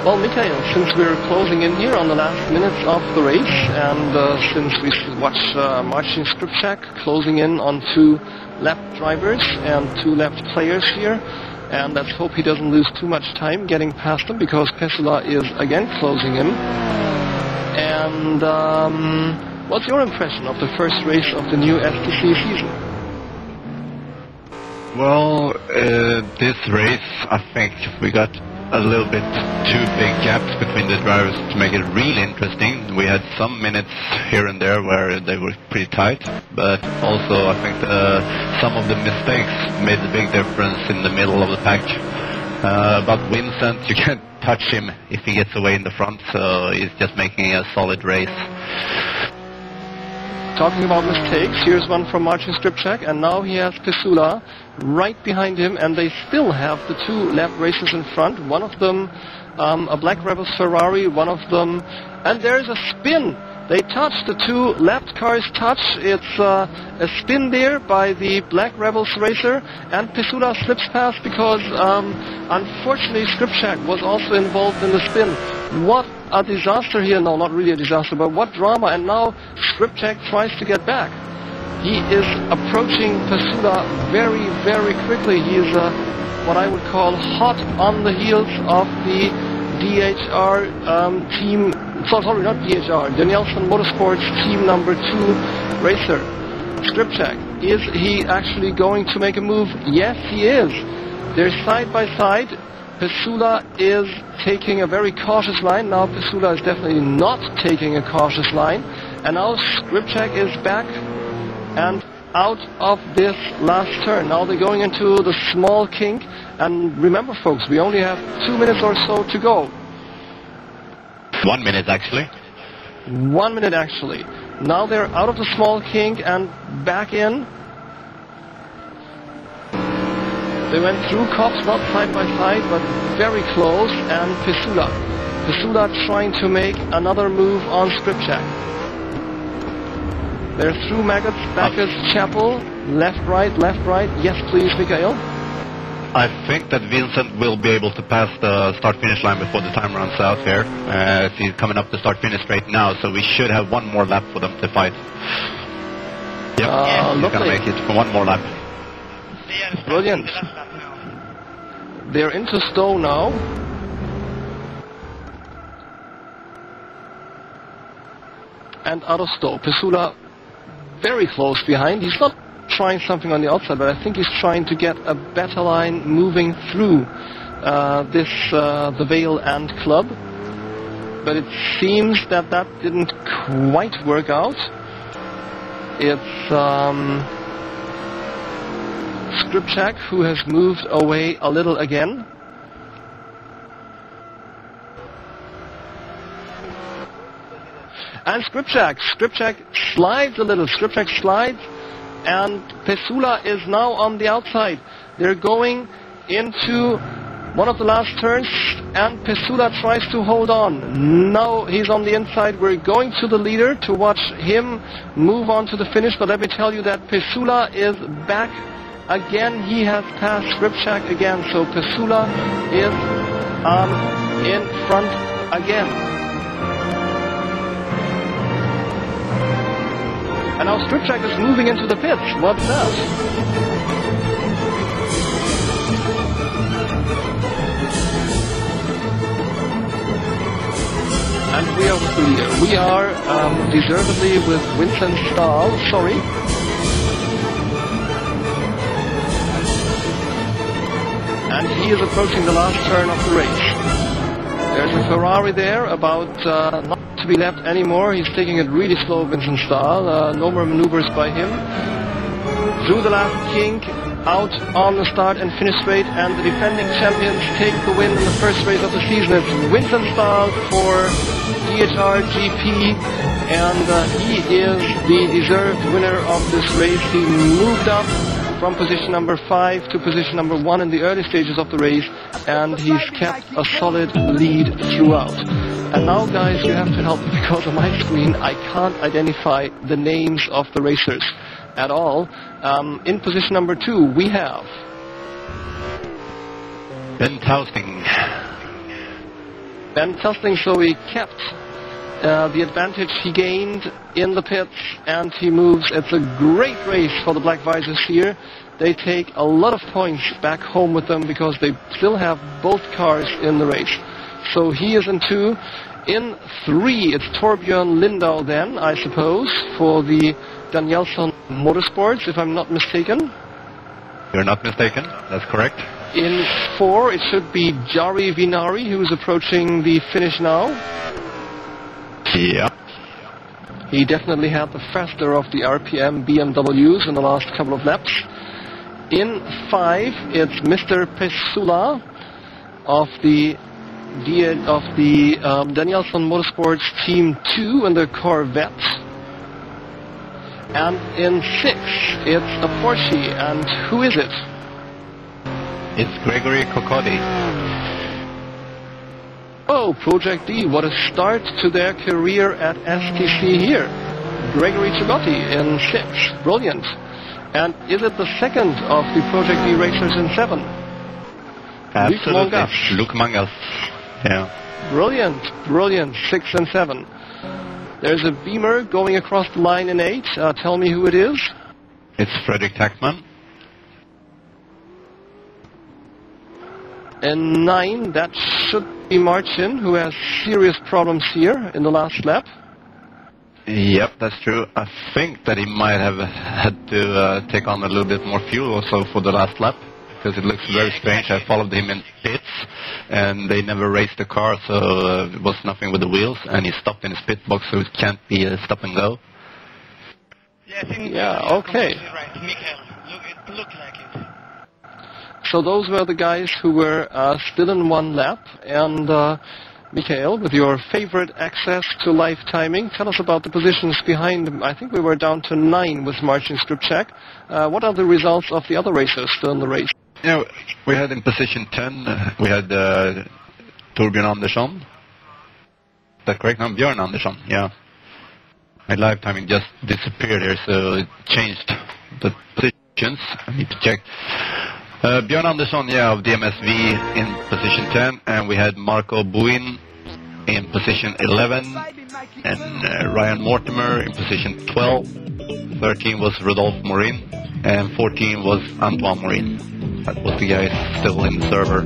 Well, Mikhail, since we're closing in here on the last minutes of the race, and since we watch Marcin Skrzypczak closing in on 2 lap drivers and 2 left players here, and let's hope he doesn't lose too much time getting past them, because Pesula is again closing in. And what's your impression of the first race of the new STC season? Well, this race, I think we got a little bit too big gaps between the drivers to make it really interesting. We had some minutes here and there where they were pretty tight, but also I think some of the mistakes made a big difference in the middle of the pack. About Vincent, you can't touch him if he gets away in the front, so he's just making a solid race. Talking about mistakes, here's one from Marcin Skrzypczak, and now he has Pesula right behind him, and they still have the two lap racers in front. One of them, a Black Rebels Ferrari, one of them, and there's a spin. They touch, the two left cars touch. It's a spin there by the Black Rebels racer, and Pesula slips past because unfortunately Skrzypczak was also involved in the spin. What a disaster here. No, not really a disaster, but what drama. And now Skrzypczak tries to get back. He is approaching Pesula very, very quickly. He is what I would call hot on the heels of the DHR team. Sorry, not DHR, Danielson Motorsports team number 2 racer. Skrzypczak, is he actually going to make a move? Yes, he is. They're side by side. Pesula is taking a very cautious line. Now Pesula is definitely not taking a cautious line. And now Skrzypczak is back and out of this last turn. Now they're going into the small kink. And remember, folks, we only have 2 minutes or so to go. 1 minute, actually. 1 minute, actually. Now they're out of the small kink and back in. They went through cops, not side by side, but very close. And Pesula trying to make another move on Skrzypczak. They're through Maggots, Bacchus, Chapel, left, right. Yes, please, Mikhail. I think that Vincent will be able to pass the start-finish line before the time runs out here. He's coming up the start-finish straight now, so we should have one more lap for them to fight. Yep, he's going to make it for one more lap. Brilliant. They're into Stowe now. And out of Stowe. Pesula very close behind. He's not trying something on the outside, but I think he's trying to get a better line moving through the Vale and Club. But it seems that didn't quite work out. It's Skrzypczak who has moved away a little again. And Skrzypczak slides a little. Skrzypczak slides. And Pesula is now on the outside. They're going into one of the last turns, and Pesula tries to hold on. Now he's on the inside. We're going to the leader to watch him move on to the finish, but let me tell you that Pesula is back again. He has passed Skrzypczak again, so Pesula is in front again. And now Skrzypczak is moving into the pits. What's that? And we are with the leader. We are deservedly with Vincent Staal. Sorry. And he is approaching the last turn of the race. There's a Ferrari there, about not to be left anymore. He's taking it really slow, Vincent Staal. No more maneuvers by him. Through the last kink, out on the start and finish straight, and the defending champions take the win in the first race of the season. It's Vincent Staal for DHR GP, and he is the deserved winner of this race. He moved up from position number 5 to position number 1 in the early stages of the race, and he's kept a solid lead throughout. And now, guys, you have to help me because on my screen I can't identify the names of the racers at all. In position number 2 we have Tusting. Tusting, so he kept the advantage he gained in the pits, and he moves. It's a great race for the Black Visors here. They take a lot of points back home with them because they still have both cars in the race. So he is in 2. In 3, it's Torbjörn Lindau then, I suppose, for the Danielson Motorsports, if I'm not mistaken. You're not mistaken, that's correct. In 4, it should be Jari Vinnari, who's approaching the finish now. Yeah. He definitely had the faster of the RPM BMWs in the last couple of laps. In 5, it's Mr. Pesula of the Danielsson Motorsports Team 2 in the Corvette. And in 6th, it's a Porsche. And who is it? It's Gregory Kokodi. Oh, Project D, what a start to their career at STC here. Gregory Chigotti in 6th, brilliant. And is it the second of the Project D racers in 7? Absolutely, Luc Mangas. Yeah. Brilliant, brilliant, 6 and 7. There's a Beamer going across the line in 8. Tell me who it is. It's Fredrik Tackman. In 9, that should be Marcin, who has serious problems here in the last lap. Yep, that's true. I think that he might have had to take on a little bit more fuel also for the last lap, because it looks very strange. I followed him in pits, and they never raced the car, so it was nothing with the wheels, and he stopped in his pit box, so it can't be a stop and go. Yeah, I think okay. Right, Mikael, it looked like it. So those were the guys who were still in one lap, and Mikael, with your favorite access to live timing, tell us about the positions behind them. I think we were down to 9 with Marcin Skrzypczak. What are the results of the other racers still in the race? Yeah, we had in position 10, we had Torbjörn Andersson. Is that correct? No, Björn Andersson, yeah. My live timing just disappeared here, so it changed the positions. I need to check. Björn Andersson, yeah, of DMSv in position 10, and we had Marco Buin in position 11, and Ryan Mortimer in position 12. 13 was Rodolphe Morin, and 14 was Antoine Morin. That was the guy still in the server.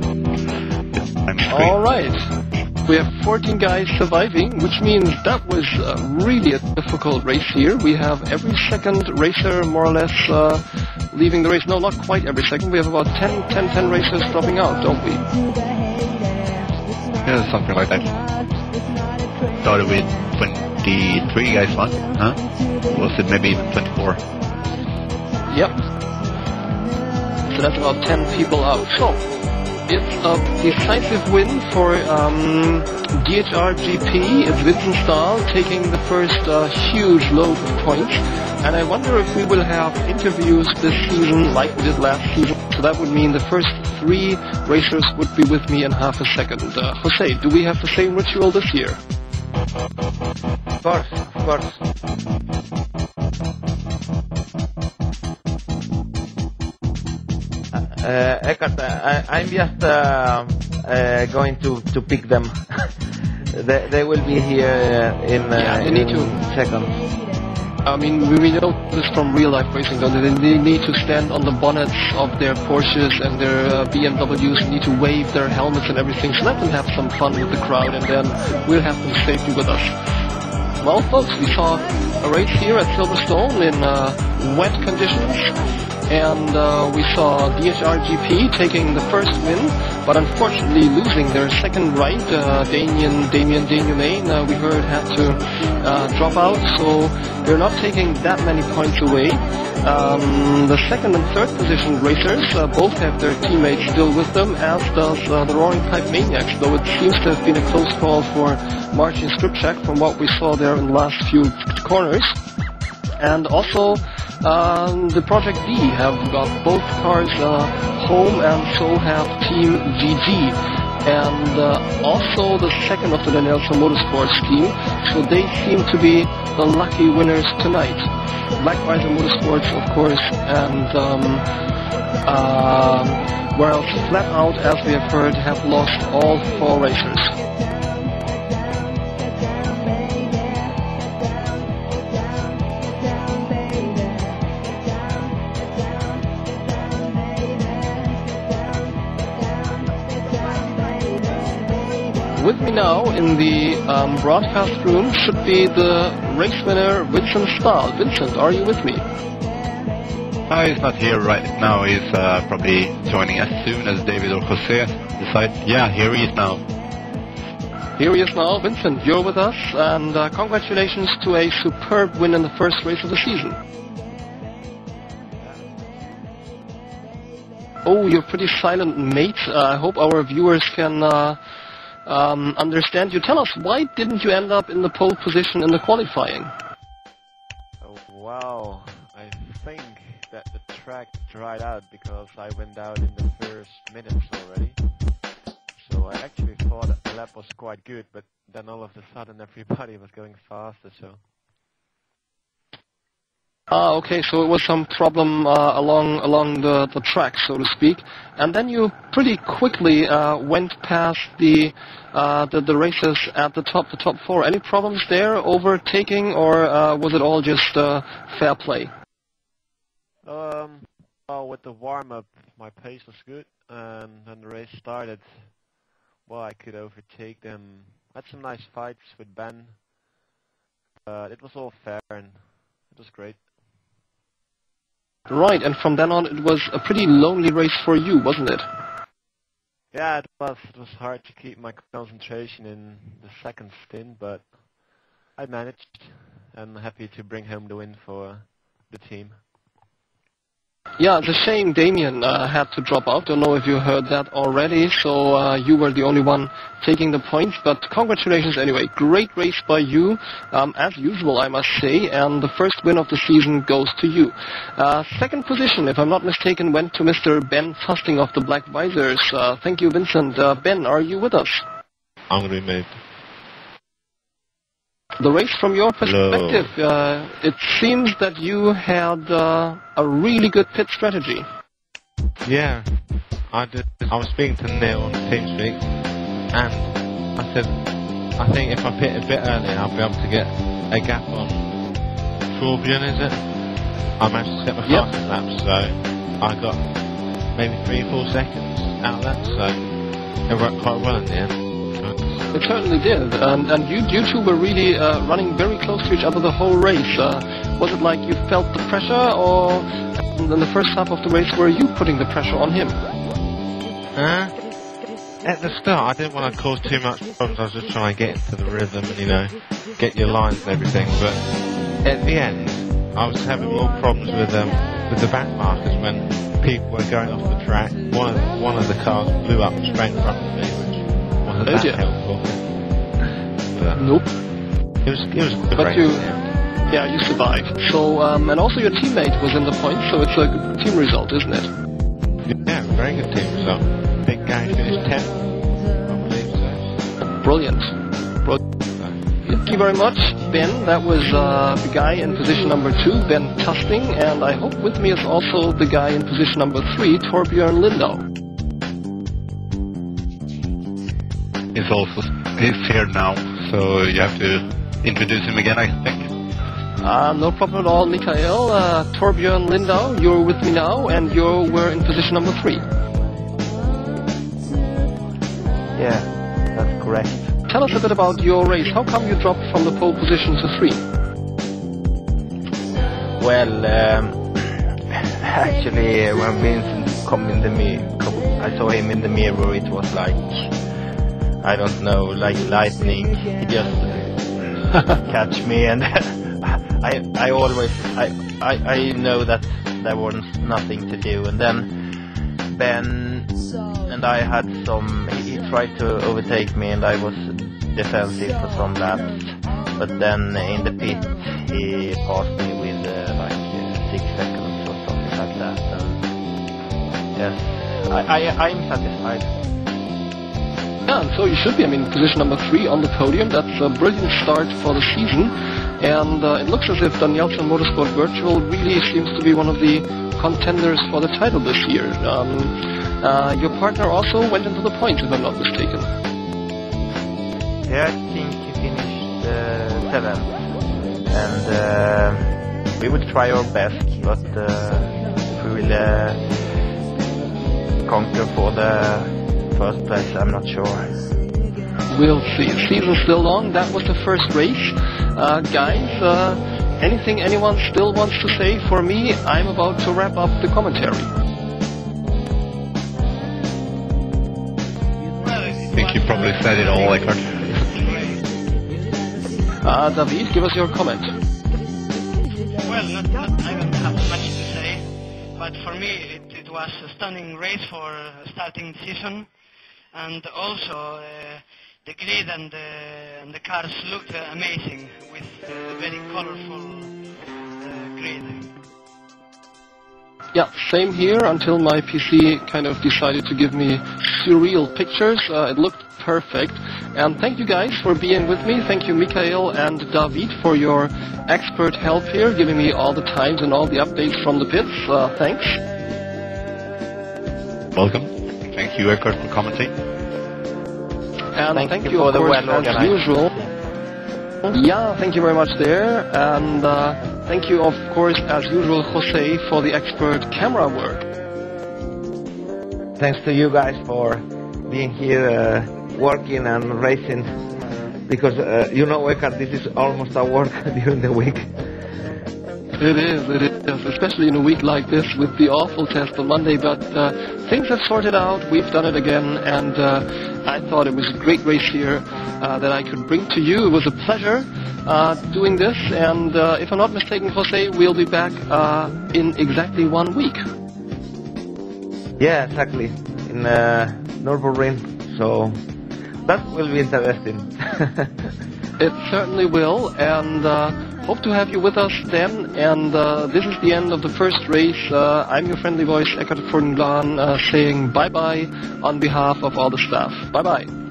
All right. We have 14 guys surviving, which means that was really a difficult race here. We have every second racer more or less leaving the race. No, not quite every second. We have about 10 racers dropping out, don't we? Yeah, something like that. Started with 23 guys, huh? Was it maybe even 24? Yep. So that's about 10 people out. So it's a decisive win for DHR GP. It's Vincent Staal taking the first huge load of points. And I wonder if we will have interviews this season like we did last season. So that would mean the first 3 racers would be with me in half a second. Jose, do we have the same ritual this year? Of course, of course. Eckhart, I'm just going to pick them. they will be here in seconds. I mean, we know this from real-life racing, though. They need to stand on the bonnets of their Porsches and their BMWs, need to wave their helmets and everything, so let them have some fun with the crowd, and then we'll have them safely with us. Well, folks, we saw a race here at Silverstone in wet conditions, and we saw DHR GP taking the first win, but unfortunately losing their second ride. Damien Denhumain, we heard, had to drop out, so they're not taking that many points away. The second and third position racers both have their teammates still with them, as does the Roaring Pipe Maniacs, though it seems to have been a close call for Marcin Skrzypczak from what we saw there in the last few corners. And also the Project D have got both cars home, and so have Team GG. And also the second of the Danielsson Motorsports team, so they seem to be the lucky winners tonight. Black Rider Motorsports, of course, and whereas Flat Out, as we have heard, have lost all 4 racers. With me now in the broadcast room should be the race winner, Vincent Staal. Vincent, are you with me? He's not here right now. He's probably joining as soon as David or Jose decide. Yeah, here he is now. Here he is now. Vincent, you're with us, and congratulations to a superb win in the first race of the season. Oh, you're pretty silent, mate. I hope our viewers can understand you. Tell us, why didn't you end up in the pole position in the qualifying? Oh, wow, I think that the track dried out because I went out in the first minutes already. So I actually thought the lap was quite good, but then all of a sudden everybody was going faster, so... Okay, so it was some problem along the track, so to speak, and then you pretty quickly went past the races at the top four. Any problems there, overtaking, or was it all just fair play? Well, with the warm-up, my pace was good, and when the race started, well, I could overtake them. Had some nice fights with Ben. It was all fair, and it was great. Right, and from then on it was a pretty lonely race for you, wasn't it? Yeah, it was. It was hard to keep my concentration in the second stint, but I managed. I'm happy to bring home the win for the team. Yeah, it's a shame Damien had to drop out. Don't know if you heard that already, so you were the only one taking the points, but congratulations anyway. Great race by you, as usual I must say, and the first win of the season goes to you. Second position, if I'm not mistaken, went to Mr. Ben Tusting of the Black Visors. Thank you, Vincent. Ben, are you with us? I'm going to be moved. The race from your perspective, it seems that you had a really good pit strategy. Yeah, I did. I was speaking to Neil on TeamSpeak, and I said, I think if I pit a bit earlier, I'll be able to get a gap on Torbjörn, is it? I managed to set my fastest lap, so I got maybe 3-4 seconds out of that, so it worked quite well in the end. It certainly did, and you two were really running very close to each other the whole race. Was it like you felt the pressure, or in the first half of the race were you putting the pressure on him? At the start I didn't want to cause too much problems. I was just trying to get into the rhythm and, you know, get your lines and everything, but at the end I was having more problems with the back markers when people were going off the track. One of the cars blew up straight in front of me, which wasn't that helpful. But nope. It was good. But you survived. So and also your teammate was in the point, so it's a good team result, isn't it? Yeah, very good team result. Big guy finished 10th, I believe so. Brilliant. Thank you very much, Ben. That was the guy in position number 2, Ben Tusting, and I hope with me is also the guy in position number 3, Torbjörn Lindau. He's here now, so you have to introduce him again, I think. No problem at all, Mikael. Torbjörn Lindau, you're with me now, and you were in position number 3. Yeah, that's correct. Tell us a bit about your race. How come you dropped from the pole position to 3? Well, actually, when Vincent come in the I saw him in the mirror. It was like, I don't know, like lightning. He just catch me, and I always know that there was nothing to do, and then Ben and I had some. He tried to overtake me, and I was defensive for some laps. But then in the pit, he passed me with like 6 seconds or something like that. And yes, I'm satisfied. Yeah, and so you should be. I mean, position number 3 on the podium. That's a brilliant start for the season. And it looks as if Danielson Motorsport Virtual really seems to be one of the contenders for the title this year. Your partner also went into the points, if I'm not mistaken. Yeah, I think he finished 7th. And we will try our best, but if we will conquer for the first place, I'm not sure. We'll see. Season's still long. That was the first race. Guys, anything anyone still wants to say? For me, I'm about to wrap up the commentary. I think you probably said it all, Eckhart. David, give us your comment. Well, I don't have much to say, but for me it was a stunning race for starting the season, and also the grid and the cars looked amazing with very colorful grid. Yeah, same here until my PC kind of decided to give me surreal pictures. It looked perfect. And thank you guys for being with me. Thank you, Mikhail and David, for your expert help here, giving me all the times and all the updates from the pits. Thanks. Welcome. Thank you, Eckhart, for commenting. And thank you, of course, as usual. Yeah, thank you very much there. And thank you, of course, as usual, Jose, for the expert camera work. Thanks to you guys for being here, working and racing. Because, you know, Eckhart, this is almost our work during the week. It is, especially in a week like this with the awful test on Monday, but things have sorted out, we've done it again, and I thought it was a great race here that I could bring to you. It was a pleasure doing this, and if I'm not mistaken, Jose, we'll be back in exactly 1 week. Yeah, exactly, in Nürburgring, so that will be interesting. It certainly will, and hope to have you with us then. And this is the end of the first race. I'm your friendly voice, Eckhart Ferdinand, saying bye-bye on behalf of all the staff. Bye-bye.